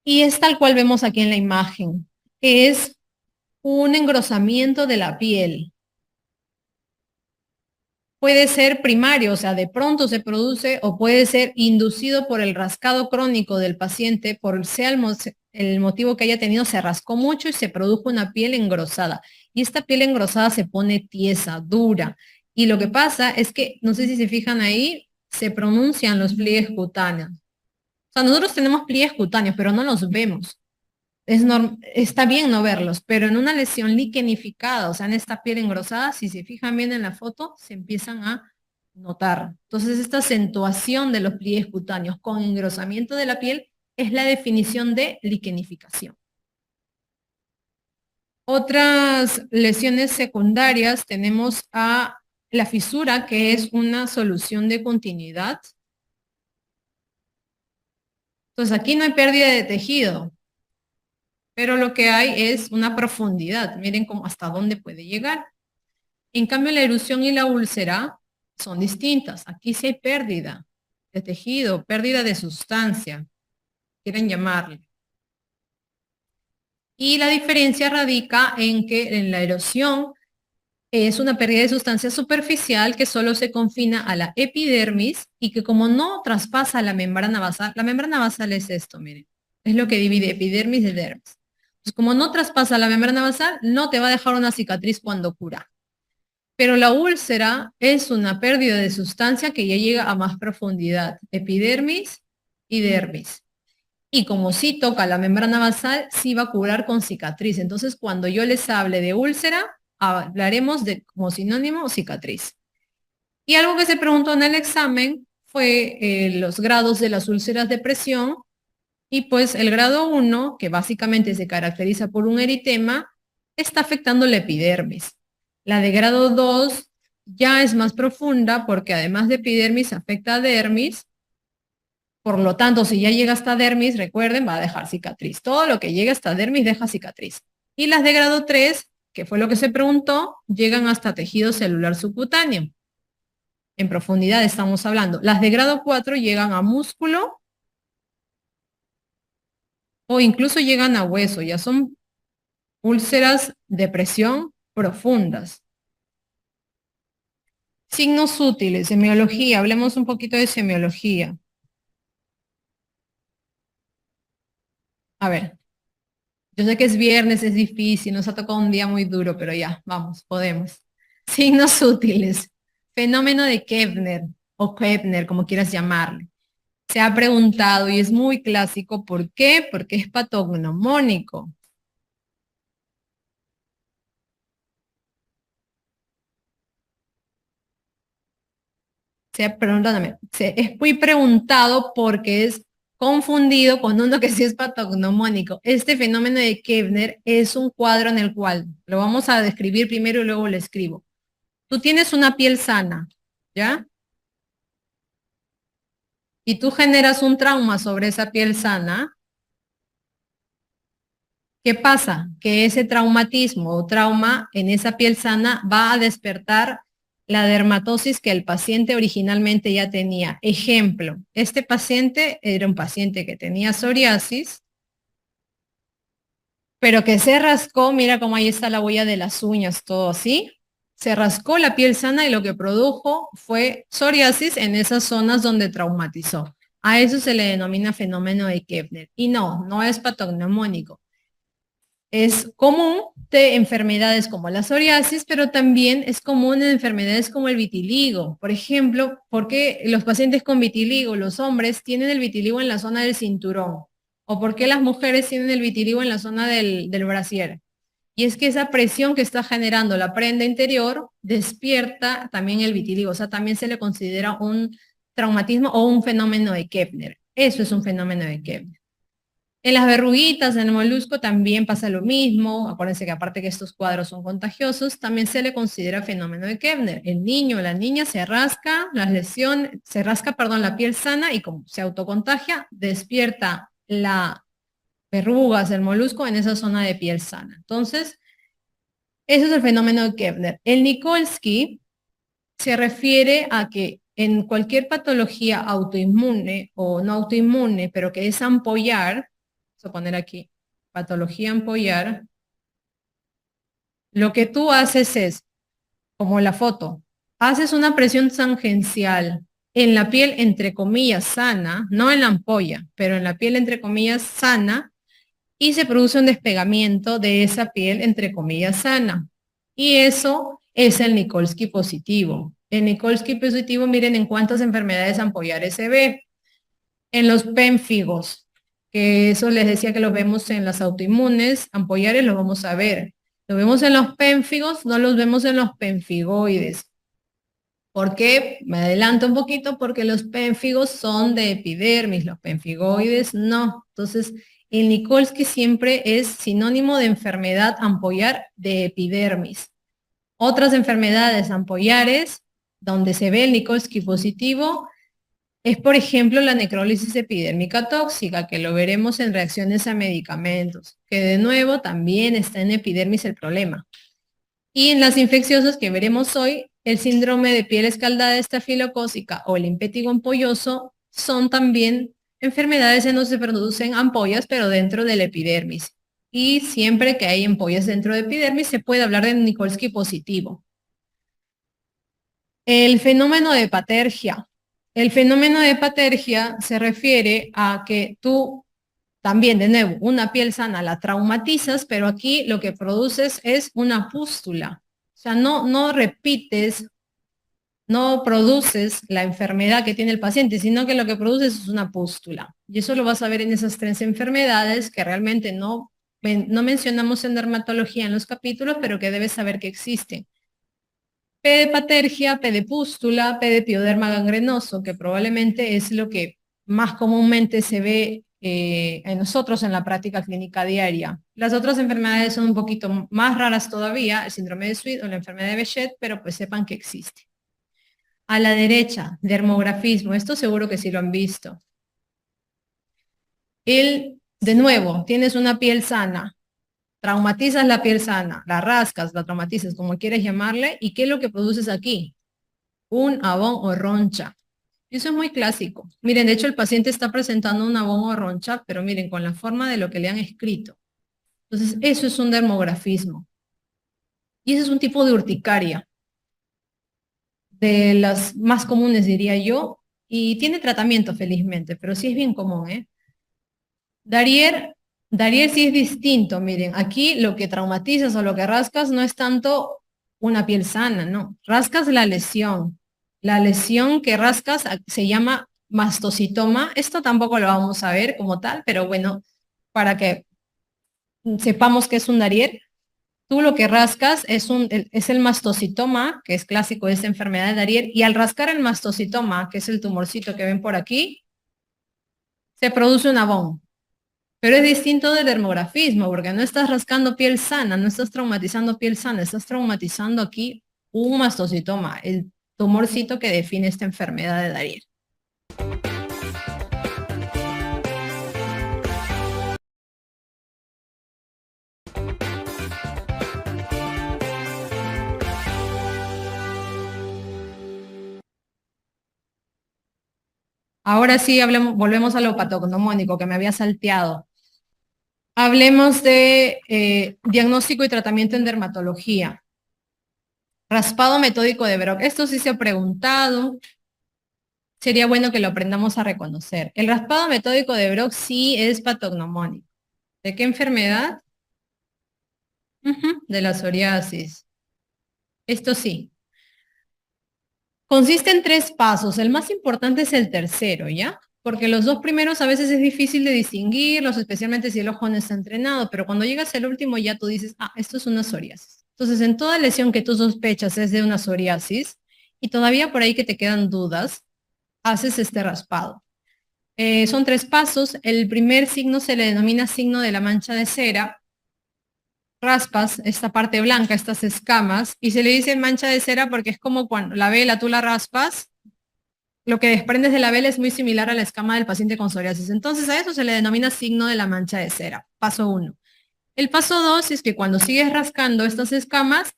y es tal cual vemos aquí en la imagen. Es un engrosamiento de la piel. Puede ser primario, o sea, de pronto se produce, o puede ser inducido por el rascado crónico del paciente, por sea el motivo que haya tenido, se rascó mucho y se produjo una piel engrosada. Y esta piel engrosada se pone tiesa, dura. Y lo que pasa es que, no sé si se fijan ahí, se pronuncian los pliegues cutáneos. O sea, nosotros tenemos pliegues cutáneos, pero no los vemos. Está bien no verlos, pero en una lesión liquenificada, o sea, en esta piel engrosada, si se fijan bien en la foto, se empiezan a notar. Entonces, esta acentuación de los pliegues cutáneos con engrosamiento de la piel es la definición de liquenificación. Otras lesiones secundarias tenemos a la fisura, que es una solución de continuidad. Entonces, aquí no hay pérdida de tejido, pero lo que hay es una profundidad. Miren cómo hasta dónde puede llegar. En cambio, la erosión y la úlcera son distintas. Aquí sí hay pérdida de tejido, pérdida de sustancia, quieren llamarle. Y la diferencia radica en que en la erosión es una pérdida de sustancia superficial que solo se confina a la epidermis y que como no traspasa la membrana basal es esto, miren, es lo que divide epidermis de dermis. Pues como no traspasa la membrana basal, no te va a dejar una cicatriz cuando cura. Pero la úlcera es una pérdida de sustancia que ya llega a más profundidad, epidermis y dermis. Y como sí toca la membrana basal, sí va a curar con cicatriz. Entonces, cuando yo les hable de úlcera, hablaremos de como sinónimo cicatriz. Y algo que se preguntó en el examen fue los grados de las úlceras de presión. Y pues el grado 1, que básicamente se caracteriza por un eritema, está afectando la epidermis. La de grado 2 ya es más profunda porque además de epidermis afecta a dermis. Por lo tanto, si ya llega hasta dermis, recuerden, va a dejar cicatriz. Todo lo que llega hasta dermis deja cicatriz. Y las de grado 3, que fue lo que se preguntó, llegan hasta tejido celular subcutáneo. En profundidad estamos hablando. Las de grado 4 llegan a músculo o incluso llegan a hueso. Ya son úlceras de presión profundas. Signos útiles, semiología. Hablemos un poquito de semiología. A ver, yo sé que es viernes, es difícil, nos ha tocado un día muy duro, pero ya, vamos, podemos. Signos útiles. Fenómeno de Koebner o Koebner, como quieras llamarle. Se ha preguntado y es muy clásico. ¿Por qué? Porque es patognomónico. Perdóname, es muy preguntado porque es confundido con uno que sí es patognomónico. Este fenómeno de Koebner es un cuadro en el cual, lo vamos a describir primero y luego lo escribo. Tú tienes una piel sana, ¿ya? Y tú generas un trauma sobre esa piel sana. ¿Qué pasa? Que ese traumatismo o trauma en esa piel sana va a despertar la dermatosis que el paciente originalmente ya tenía. Ejemplo, este paciente era un paciente que tenía psoriasis, pero que se rascó, mira cómo ahí está la huella de las uñas, todo así. Se rascó la piel sana y lo que produjo fue psoriasis en esas zonas donde traumatizó. A eso se le denomina fenómeno de Koebner. Y no, no es patognomónico. Es común de enfermedades como la psoriasis, pero también es común en enfermedades como el vitiligo. Por ejemplo, porque los pacientes con vitiligo, los hombres, tienen el vitiligo en la zona del cinturón? ¿O por qué las mujeres tienen el vitiligo en la zona del brasier? Y es que esa presión que está generando la prenda interior despierta también el vitiligo. O sea, también se le considera un traumatismo o un fenómeno de Koebner. Eso es un fenómeno de Koebner. En las verruguitas, en el molusco también pasa lo mismo. Acuérdense que aparte que estos cuadros son contagiosos, también se le considera fenómeno de Koebner. El niño o la niña se rasca, perdón, la piel sana y como se autocontagia, despierta la verrugas del molusco en esa zona de piel sana. Entonces, eso es el fenómeno de Koebner. El Nikolsky se refiere a que en cualquier patología autoinmune o no autoinmune, pero que es ampollar, vamos a poner aquí, patología ampollar, lo que tú haces es, como la foto, haces una presión tangencial en la piel entre comillas sana, no en la ampolla, pero en la piel entre comillas sana, y se produce un despegamiento de esa piel entre comillas sana. Y eso es el Nikolsky positivo. El Nikolsky positivo, miren en cuántas enfermedades ampollares se ve. En los pénfigos, que eso les decía que los vemos en las autoinmunes, ampollares los vamos a ver. Lo vemos en los pénfigos, no los vemos en los penfigoides. ¿Por qué? Me adelanto un poquito porque los pénfigos son de epidermis, los penfigoides no. Entonces, el Nikolsky siempre es sinónimo de enfermedad ampollar de epidermis. Otras enfermedades ampollares, donde se ve el Nikolsky positivo, es por ejemplo la necrólisis epidérmica tóxica, que lo veremos en reacciones a medicamentos, que de nuevo también está en epidermis el problema. Y en las infecciosas que veremos hoy, el síndrome de piel escaldada estafilocócica o el impétigo ampolloso son también enfermedades en donde se producen ampollas, pero dentro del epidermis. Y siempre que hay ampollas dentro de epidermis, se puede hablar de Nikolsky positivo. El fenómeno de patergia. El fenómeno de patergia se refiere a que tú también, de nuevo, una piel sana la traumatizas, pero aquí lo que produces es una pústula. O sea, no repites, no produces la enfermedad que tiene el paciente, sino que lo que produces es una pústula. Y eso lo vas a ver en esas 3 enfermedades que realmente no mencionamos en dermatología en los capítulos, pero que debes saber que existen. P de patergia, P de pústula, P de pioderma gangrenoso, que probablemente es lo que más comúnmente se ve en nosotros en la práctica clínica diaria. Las otras enfermedades son un poquito más raras todavía, el síndrome de Sweet o la enfermedad de Behçet, pero pues sepan que existe. A la derecha, dermografismo, esto seguro que sí lo han visto. De nuevo, tienes una piel sana, traumatizas la piel sana, la rascas, la traumatizas, como quieres llamarle, ¿y qué es lo que produces aquí? Un abón o roncha. Eso es muy clásico. Miren, de hecho el paciente está presentando un abón o roncha, pero miren, con la forma de lo que le han escrito. Entonces, eso es un dermografismo. Y ese es un tipo de urticaria, de las más comunes, diría yo, y tiene tratamiento, felizmente, pero sí es bien común, ¿eh? Darier, Darier sí es distinto, miren, aquí lo que traumatizas o lo que rascas no es tanto una piel sana, no, rascas la lesión. La lesión que rascas se llama mastocitoma, esto tampoco lo vamos a ver como tal, pero bueno, para que sepamos que es un Darier, tú lo que rascas es el mastocitoma, que es clásico de esta enfermedad de Darier, y al rascar el mastocitoma, que es el tumorcito que ven por aquí, se produce un abón. Pero es distinto del dermografismo, porque no estás rascando piel sana, no estás traumatizando piel sana, estás traumatizando aquí un mastocitoma, el tumorcito que define esta enfermedad de Darier. Ahora sí, volvemos a lo patognomónico que me había salteado. Hablemos de diagnóstico y tratamiento en dermatología. Raspado metódico de Brock. Esto sí se ha preguntado. Sería bueno que lo aprendamos a reconocer. El raspado metódico de Brock sí es patognomónico. ¿De qué enfermedad? De la psoriasis. Esto sí. Consiste en 3 pasos. El más importante es el tercero, ¿ya? Porque los 2 primeros a veces es difícil de distinguirlos, especialmente si el ojo no está entrenado, pero cuando llegas al último ya tú dices, ah, esto es una psoriasis. Entonces, en toda lesión que tú sospechas es de una psoriasis y todavía por ahí que te quedan dudas, haces este raspado. Son 3 pasos. El primer signo se le denomina signo de la mancha de cera. Raspas esta parte blanca, estas escamas, y se le dice mancha de cera porque es como cuando la vela tú la raspas, lo que desprendes de la vela es muy similar a la escama del paciente con psoriasis. Entonces a eso se le denomina signo de la mancha de cera, paso 1. El paso 2 es que cuando sigues rascando estas escamas,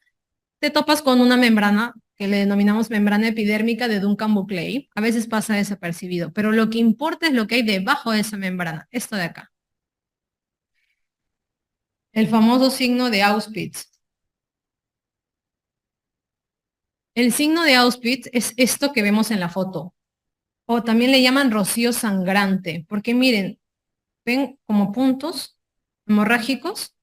te topas con una membrana que le denominamos membrana epidérmica de Duncan-Buckley. A veces pasa desapercibido, pero lo que importa es lo que hay debajo de esa membrana, esto de acá. El famoso signo de Auspitz. El signo de Auspitz es esto que vemos en la foto. O también le llaman rocío sangrante, porque miren, ven como puntos hemorrágicos.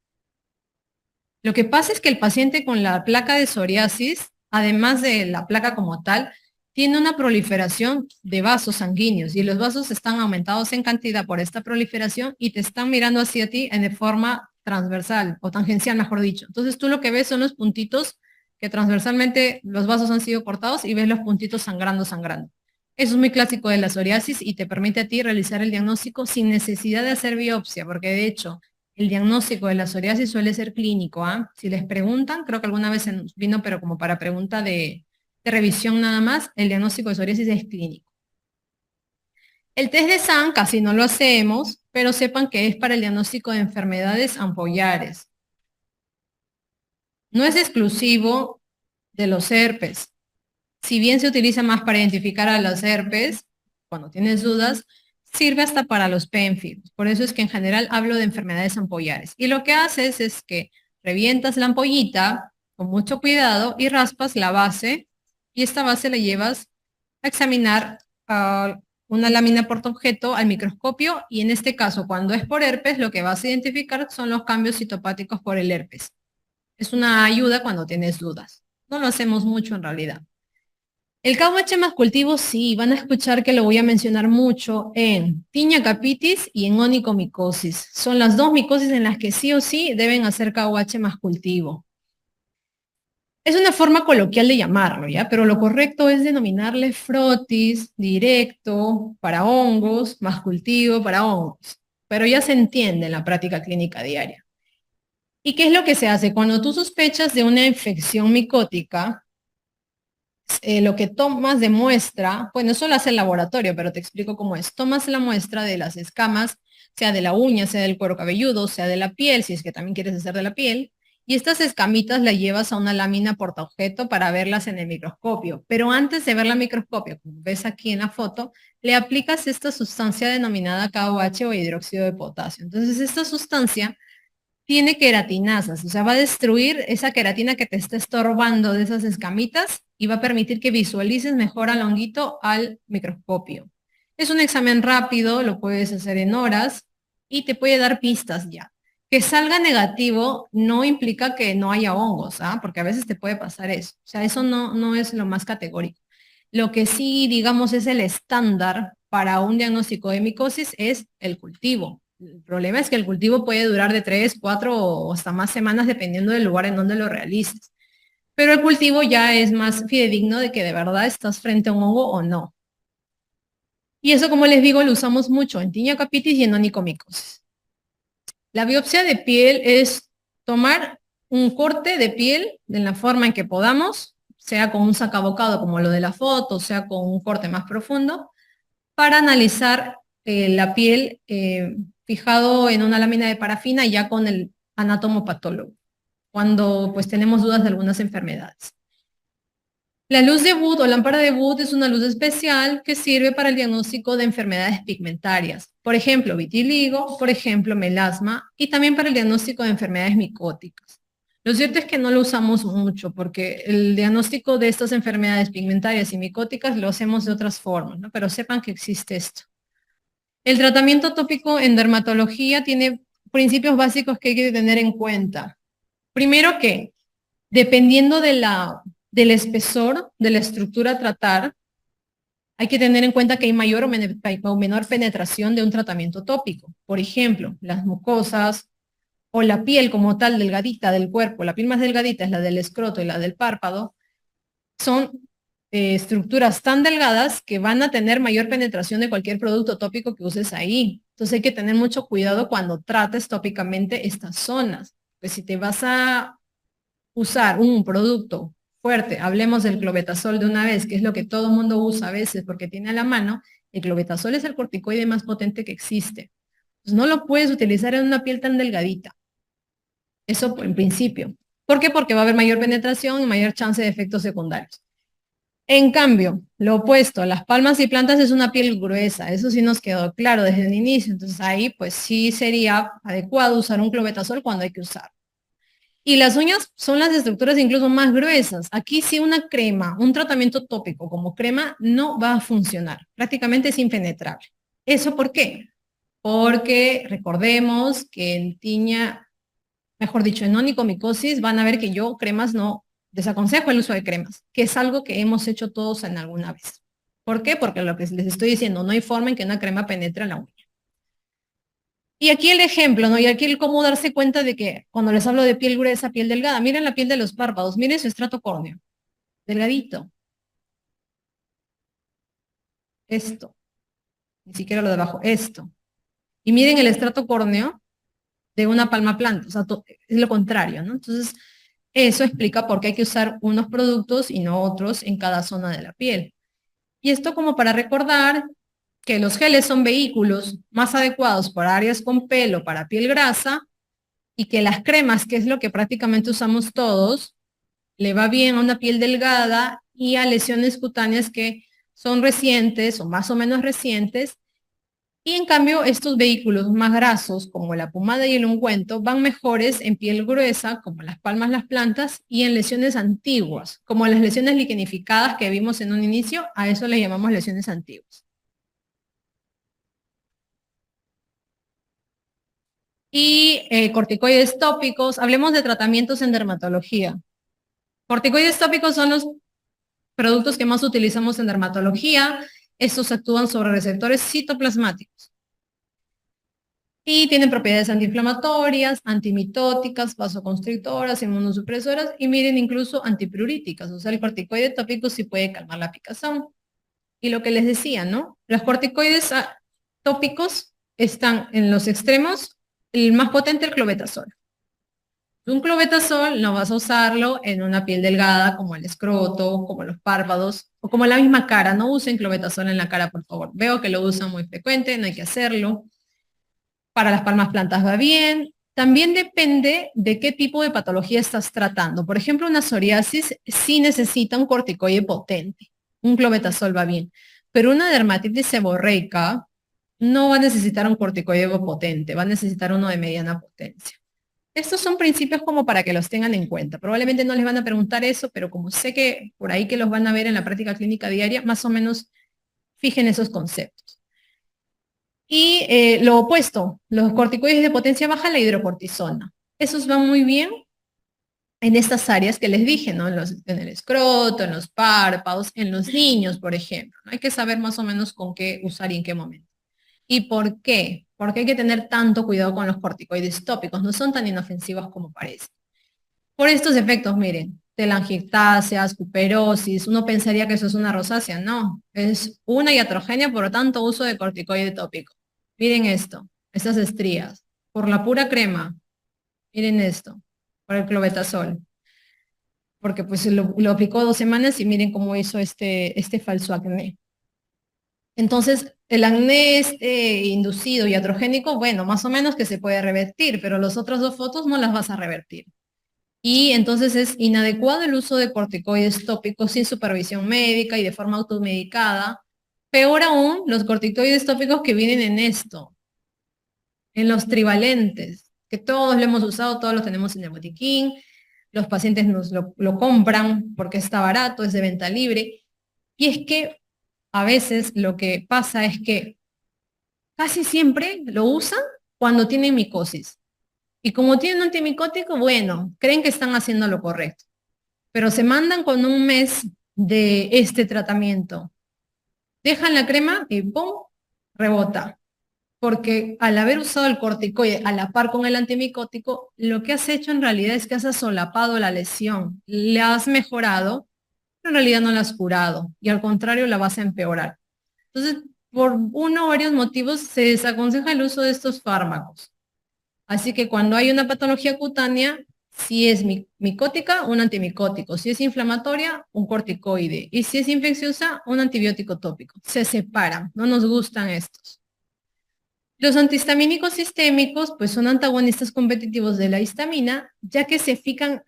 Lo que pasa es que el paciente con la placa de psoriasis, además de la placa como tal, tiene una proliferación de vasos sanguíneos y los vasos están aumentados en cantidad por esta proliferación y te están mirando hacia ti de forma transversal o tangencial, mejor dicho. Entonces tú lo que ves son los puntitos que transversalmente los vasos han sido cortados y ves los puntitos sangrando. Eso es muy clásico de la psoriasis y te permite a ti realizar el diagnóstico sin necesidad de hacer biopsia, porque de hecho el diagnóstico de la psoriasis suele ser clínico. Si les preguntan, creo que alguna vez vino, pero como para pregunta de revisión nada más, el diagnóstico de psoriasis es clínico. El test de SAN casi no lo hacemos, pero sepan que es para el diagnóstico de enfermedades ampollares. No es exclusivo de los herpes. Si bien se utiliza más para identificar a los herpes, cuando tienes dudas, sirve hasta para los PENFIL. Por eso es que en general hablo de enfermedades ampollares. Y lo que haces es que revientas la ampollita con mucho cuidado y raspas la base y esta base la llevas a examinar una lámina portaobjeto al microscopio y en este caso cuando es por herpes lo que vas a identificar son los cambios citopáticos por el herpes. Es una ayuda cuando tienes dudas. No lo hacemos mucho en realidad. El KUH más cultivo sí, van a escuchar que lo voy a mencionar mucho en tiña capitis y en onicomicosis. Son las 2 micosis en las que sí o sí deben hacer KUH más cultivo. Es una forma coloquial de llamarlo, ¿ya? Pero lo correcto es denominarle frotis, directo, para hongos, más cultivo, para hongos. pero ya se entiende en la práctica clínica diaria. ¿Y qué es lo que se hace? Cuando tú sospechas de una infección micótica, lo que tomas de muestra, bueno, eso lo hace el laboratorio, pero te explico cómo es. Tomas la muestra de las escamas, sea de la uña, sea del cuero cabelludo, sea de la piel, si es que también quieres hacer de la piel, y estas escamitas las llevas a una lámina portaobjeto para verlas en el microscopio. Pero antes de ver la microscopio, como ves aquí en la foto, le aplicas esta sustancia denominada KOH o hidróxido de potasio. Entonces, esta sustancia tiene queratinasas, o sea, va a destruir esa queratina que te está estorbando de esas escamitas y va a permitir que visualices mejor al honguito al microscopio. Es un examen rápido, lo puedes hacer en horas y te puede dar pistas ya. Que salga negativo no implica que no haya hongos, ¿ah? Porque a veces te puede pasar eso. O sea, eso no es lo más categórico. Lo que sí, digamos, es el estándar para un diagnóstico de micosis es el cultivo. El problema es que el cultivo puede durar de 3, 4 o hasta más semanas dependiendo del lugar en donde lo realices. Pero el cultivo ya es más fidedigno de que de verdad estás frente a un hongo o no. Y eso, como les digo, lo usamos mucho en tinea capitis y en onicomicosis. La biopsia de piel es tomar un corte de piel de la forma en que podamos, sea con un sacabocado como lo de la foto, sea con un corte más profundo, para analizar la piel fijado en una lámina de parafina ya con el anatomopatólogo, cuando pues tenemos dudas de algunas enfermedades. La luz de Wood o lámpara de Wood es una luz especial que sirve para el diagnóstico de enfermedades pigmentarias, por ejemplo, vitiligo, por ejemplo, melasma, y también para el diagnóstico de enfermedades micóticas. Lo cierto es que no lo usamos mucho porque el diagnóstico de estas enfermedades pigmentarias y micóticas lo hacemos de otras formas, ¿no? Pero sepan que existe esto. El tratamiento tópico en dermatología tiene principios básicos que hay que tener en cuenta. Primero que, dependiendo del espesor de la estructura a tratar, hay que tener en cuenta que hay mayor o menor penetración de un tratamiento tópico. Por ejemplo, las mucosas o la piel como tal delgadita del cuerpo, la piel más delgadita es la del escroto y la del párpado, son estructuras tan delgadas que van a tener mayor penetración de cualquier producto tópico que uses ahí. Entonces hay que tener mucho cuidado cuando trates tópicamente estas zonas. Pues si te vas a usar un producto fuerte, hablemos del clobetasol de una vez, que es lo que todo el mundo usa a veces porque tiene a la mano, el clobetasol es el corticoide más potente que existe. Pues no lo puedes utilizar en una piel tan delgadita. Eso en principio. ¿Por qué? Porque va a haber mayor penetración y mayor chance de efectos secundarios. En cambio, lo opuesto, las palmas y plantas es una piel gruesa, eso sí nos quedó claro desde el inicio, entonces ahí pues sí sería adecuado usar un clobetasol cuando hay que usar. Y las uñas son las estructuras incluso más gruesas. Aquí sí una crema, un tratamiento tópico como crema no va a funcionar, prácticamente es impenetrable. ¿Eso por qué? Porque recordemos que en tiña, mejor dicho, en onicomicosis van a ver que yo cremas no desaconsejo el uso de cremas, que es algo que hemos hecho todos en alguna vez. ¿Por qué? Porque lo que les estoy diciendo, no hay forma en que una crema penetre en la uña. Y aquí el ejemplo, ¿no? Y aquí el cómo darse cuenta de que cuando les hablo de piel gruesa, piel delgada, miren la piel de los párpados, miren su estrato córneo, delgadito. Esto, ni siquiera lo de abajo, esto. Y miren el estrato córneo de una palma planta, o sea, es lo contrario, ¿no? Entonces, eso explica por qué hay que usar unos productos y no otros en cada zona de la piel. Y esto como para recordar que los geles son vehículos más adecuados para áreas con pelo, para piel grasa, y que las cremas, que es lo que prácticamente usamos todos, le va bien a una piel delgada y a lesiones cutáneas que son recientes o más o menos recientes. Y en cambio, estos vehículos más grasos, como la pomada y el ungüento, van mejores en piel gruesa, como las palmas, las plantas, y en lesiones antiguas, como las lesiones liquenificadas que vimos en un inicio, a eso le llamamos lesiones antiguas. Y corticoides tópicos, hablemos de tratamientos en dermatología. Corticoides tópicos son los productos que más utilizamos en dermatología. Estos actúan sobre receptores citoplasmáticos y tienen propiedades antiinflamatorias, antimitóticas, vasoconstrictoras, inmunosupresoras y miren incluso antipruritíticas. O sea, el corticoide tópico sí puede calmar la picazón. Y lo que les decía, ¿no? Los corticoides tópicos están en los extremos, el más potente, el clobetasol. Un clobetasol no vas a usarlo en una piel delgada como el escroto, como los párpados o como la misma cara. No usen clobetasol en la cara, por favor. Veo que lo usan muy frecuente, no hay que hacerlo. Para las palmas plantas va bien. También depende de qué tipo de patología estás tratando. Por ejemplo, una psoriasis sí necesita un corticoide potente. Un clobetasol va bien. Pero una dermatitis seborreica no va a necesitar un corticoide potente, va a necesitar uno de mediana potencia. Estos son principios como para que los tengan en cuenta. Probablemente no les van a preguntar eso, pero como sé que por ahí que los van a ver en la práctica clínica diaria, más o menos fijen esos conceptos. Y lo opuesto, los corticoides de potencia baja, la hidrocortisona. Esos van muy bien en estas áreas que les dije, ¿no? En el escroto, en los párpados, en los niños, por ejemplo. Hay que saber más o menos con qué usar y en qué momento. ¿Y por qué? Porque hay que tener tanto cuidado con los corticoides tópicos, no son tan inofensivos como parece. Por estos efectos, miren, telangiectasias, cuperosis, uno pensaría que eso es una rosácea, no, es una iatrogenia, por lo tanto, uso de corticoide tópico. Miren esto, estas estrías, por la pura crema, miren esto, por el clobetasol, porque pues lo aplicó 2 semanas y miren cómo hizo este falso acné. Entonces, el acné inducido y iatrogénico, bueno, más o menos que se puede revertir, pero las otras 2 fotos no las vas a revertir. Y entonces es inadecuado el uso de corticoides tópicos sin supervisión médica y de forma automedicada. Peor aún, los corticoides tópicos que vienen en esto, en los trivalentes, que todos lo hemos usado, todos los tenemos en el botiquín, los pacientes nos lo compran porque está barato, es de venta libre. Y es que a veces lo que pasa es que casi siempre lo usan cuando tienen micosis. Y como tienen antimicótico, bueno, creen que están haciendo lo correcto. Pero se mandan con un mes de este tratamiento. Dejan la crema y ¡pum! Rebota. Porque al haber usado el corticoide a la par con el antimicótico, lo que has hecho en realidad es que has solapado la lesión. Le has mejorado, pero en realidad no la has curado. Y al contrario, la vas a empeorar. Entonces, por uno o varios motivos, se desaconseja el uso de estos fármacos. Así que cuando hay una patología cutánea, si es micótica, un antimicótico. Si es inflamatoria, un corticoide. Y si es infecciosa, un antibiótico tópico. Se separan, no nos gustan estos. Los antihistamínicos sistémicos, pues son antagonistas competitivos de la histamina, ya que se fijan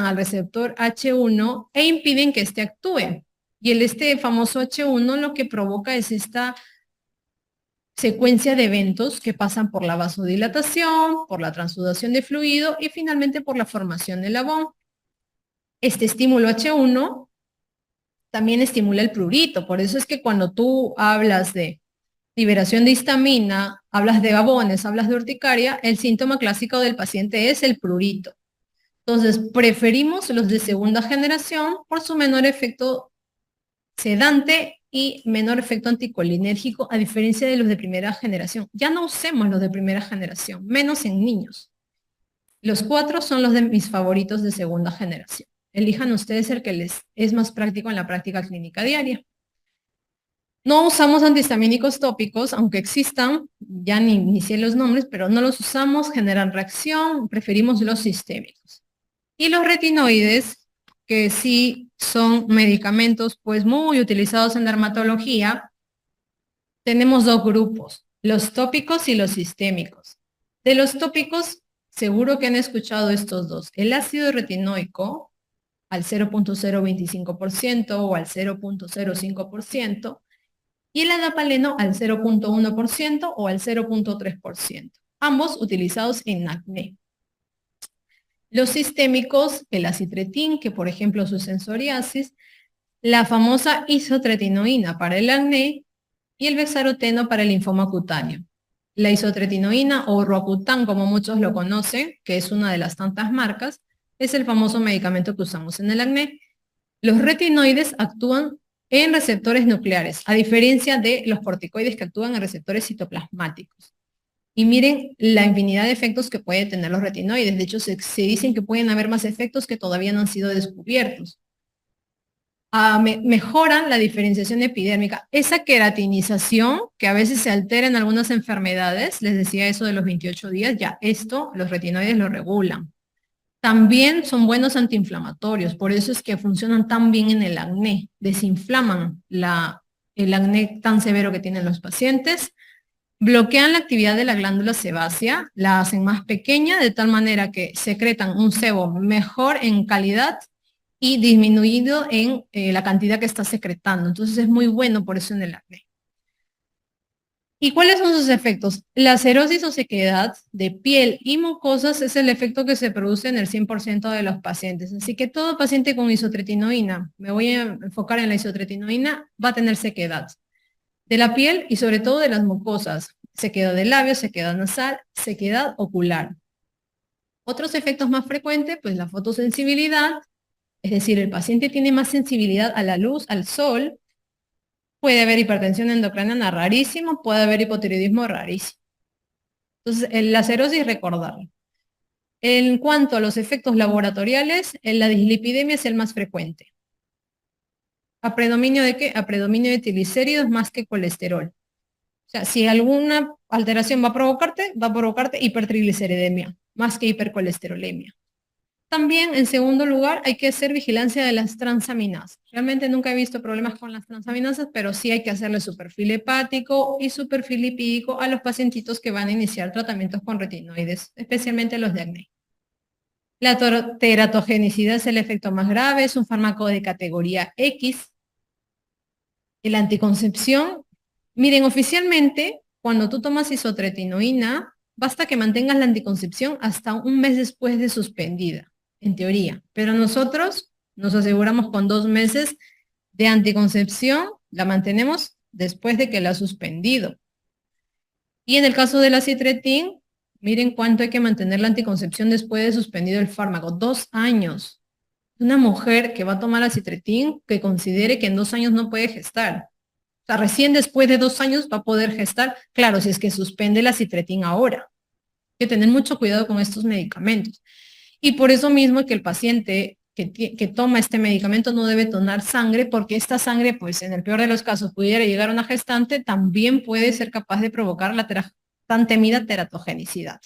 al receptor H1 e impiden que éste actúe. Y este famoso H1 lo que provoca es esta secuencia de eventos que pasan por la vasodilatación, por la transsudación de fluido y finalmente por la formación de labón. Este estímulo H1 también estimula el prurito, por eso es que cuando tú hablas de liberación de histamina, hablas de babones, hablas de urticaria, el síntoma clásico del paciente es el prurito. Entonces, preferimos los de segunda generación por su menor efecto sedante y menor efecto anticolinérgico, a diferencia de los de primera generación. Ya no usemos los de primera generación, menos en niños. Los 4 son los de mis favoritos de segunda generación. Elijan ustedes el que les es más práctico en la práctica clínica diaria. No usamos antihistamínicos tópicos, aunque existan, ya ni sé los nombres, pero no los usamos, generan reacción, preferimos los sistémicos. Y los retinoides, que sí son medicamentos pues muy utilizados en dermatología, tenemos 2 grupos, los tópicos y los sistémicos. De los tópicos, seguro que han escuchado estos dos, el ácido retinoico al 0.025% o al 0.05%, y el adapaleno al 0.1% o al 0.3%, ambos utilizados en acné. Los sistémicos, el acitretin, que por ejemplo su psoriasis, la famosa isotretinoína para el acné y el bexaroteno para el linfoma cutáneo. La isotretinoína o Roacutan, como muchos lo conocen, que es una de las tantas marcas, es el famoso medicamento que usamos en el acné. Los retinoides actúan en receptores nucleares, a diferencia de los corticoides que actúan en receptores citoplasmáticos. Y miren la infinidad de efectos que pueden tener los retinoides. De hecho, se dicen que pueden haber más efectos que todavía no han sido descubiertos. mejoran la diferenciación epidérmica. Esa queratinización, que a veces se altera en algunas enfermedades, les decía eso de los 28 días, ya esto los retinoides lo regulan. También son buenos antiinflamatorios, por eso es que funcionan tan bien en el acné, desinflaman el acné tan severo que tienen los pacientes, bloquean la actividad de la glándula sebácea, la hacen más pequeña de tal manera que secretan un sebo mejor en calidad y disminuido en la cantidad que está secretando. Entonces es muy bueno por eso en el acné. ¿Y cuáles son sus efectos? La cerosis o sequedad de piel y mucosas es el efecto que se produce en el 100% de los pacientes. Así que todo paciente con isotretinoína, me voy a enfocar en la isotretinoína, va a tener sequedad de la piel y sobre todo de las mucosas. Sequedad de labios, sequedad nasal, sequedad ocular. Otros efectos más frecuentes, pues la fotosensibilidad, es decir, el paciente tiene más sensibilidad a la luz, al sol. Puede haber hipertensión endocrina rarísimo, puede haber hipotiroidismo rarísimo. Entonces, la cerosis, recordarlo. En cuanto a los efectos laboratoriales, la dislipidemia es el más frecuente. ¿A predominio de qué? A predominio de triglicéridos más que colesterol. O sea, si alguna alteración va a provocarte hipertrigliceridemia, más que hipercolesterolemia. También, en segundo lugar, hay que hacer vigilancia de las transaminasas. Realmente nunca he visto problemas con las transaminasas, pero sí hay que hacerle su perfil hepático y su perfil lipídico a los pacientitos que van a iniciar tratamientos con retinoides, especialmente los de acné. La teratogenicidad es el efecto más grave, es un fármaco de categoría X. Y la anticoncepción, miren, oficialmente, cuando tú tomas isotretinoína, basta que mantengas la anticoncepción hasta un mes después de suspendida, en teoría. Pero nosotros nos aseguramos con 2 meses de anticoncepción, la mantenemos después de que la ha suspendido. Y en el caso de la citretin, miren cuánto hay que mantener la anticoncepción después de suspendido el fármaco, 2 años. Una mujer que va a tomar acitretin que considere que en 2 años no puede gestar. O sea, recién después de 2 años va a poder gestar, claro, si es que suspende la acitretin ahora. Hay que tener mucho cuidado con estos medicamentos. Y por eso mismo que el paciente que toma este medicamento no debe donar sangre, porque esta sangre, pues en el peor de los casos, pudiera llegar a una gestante, también puede ser capaz de provocar la tan temida teratogenicidad.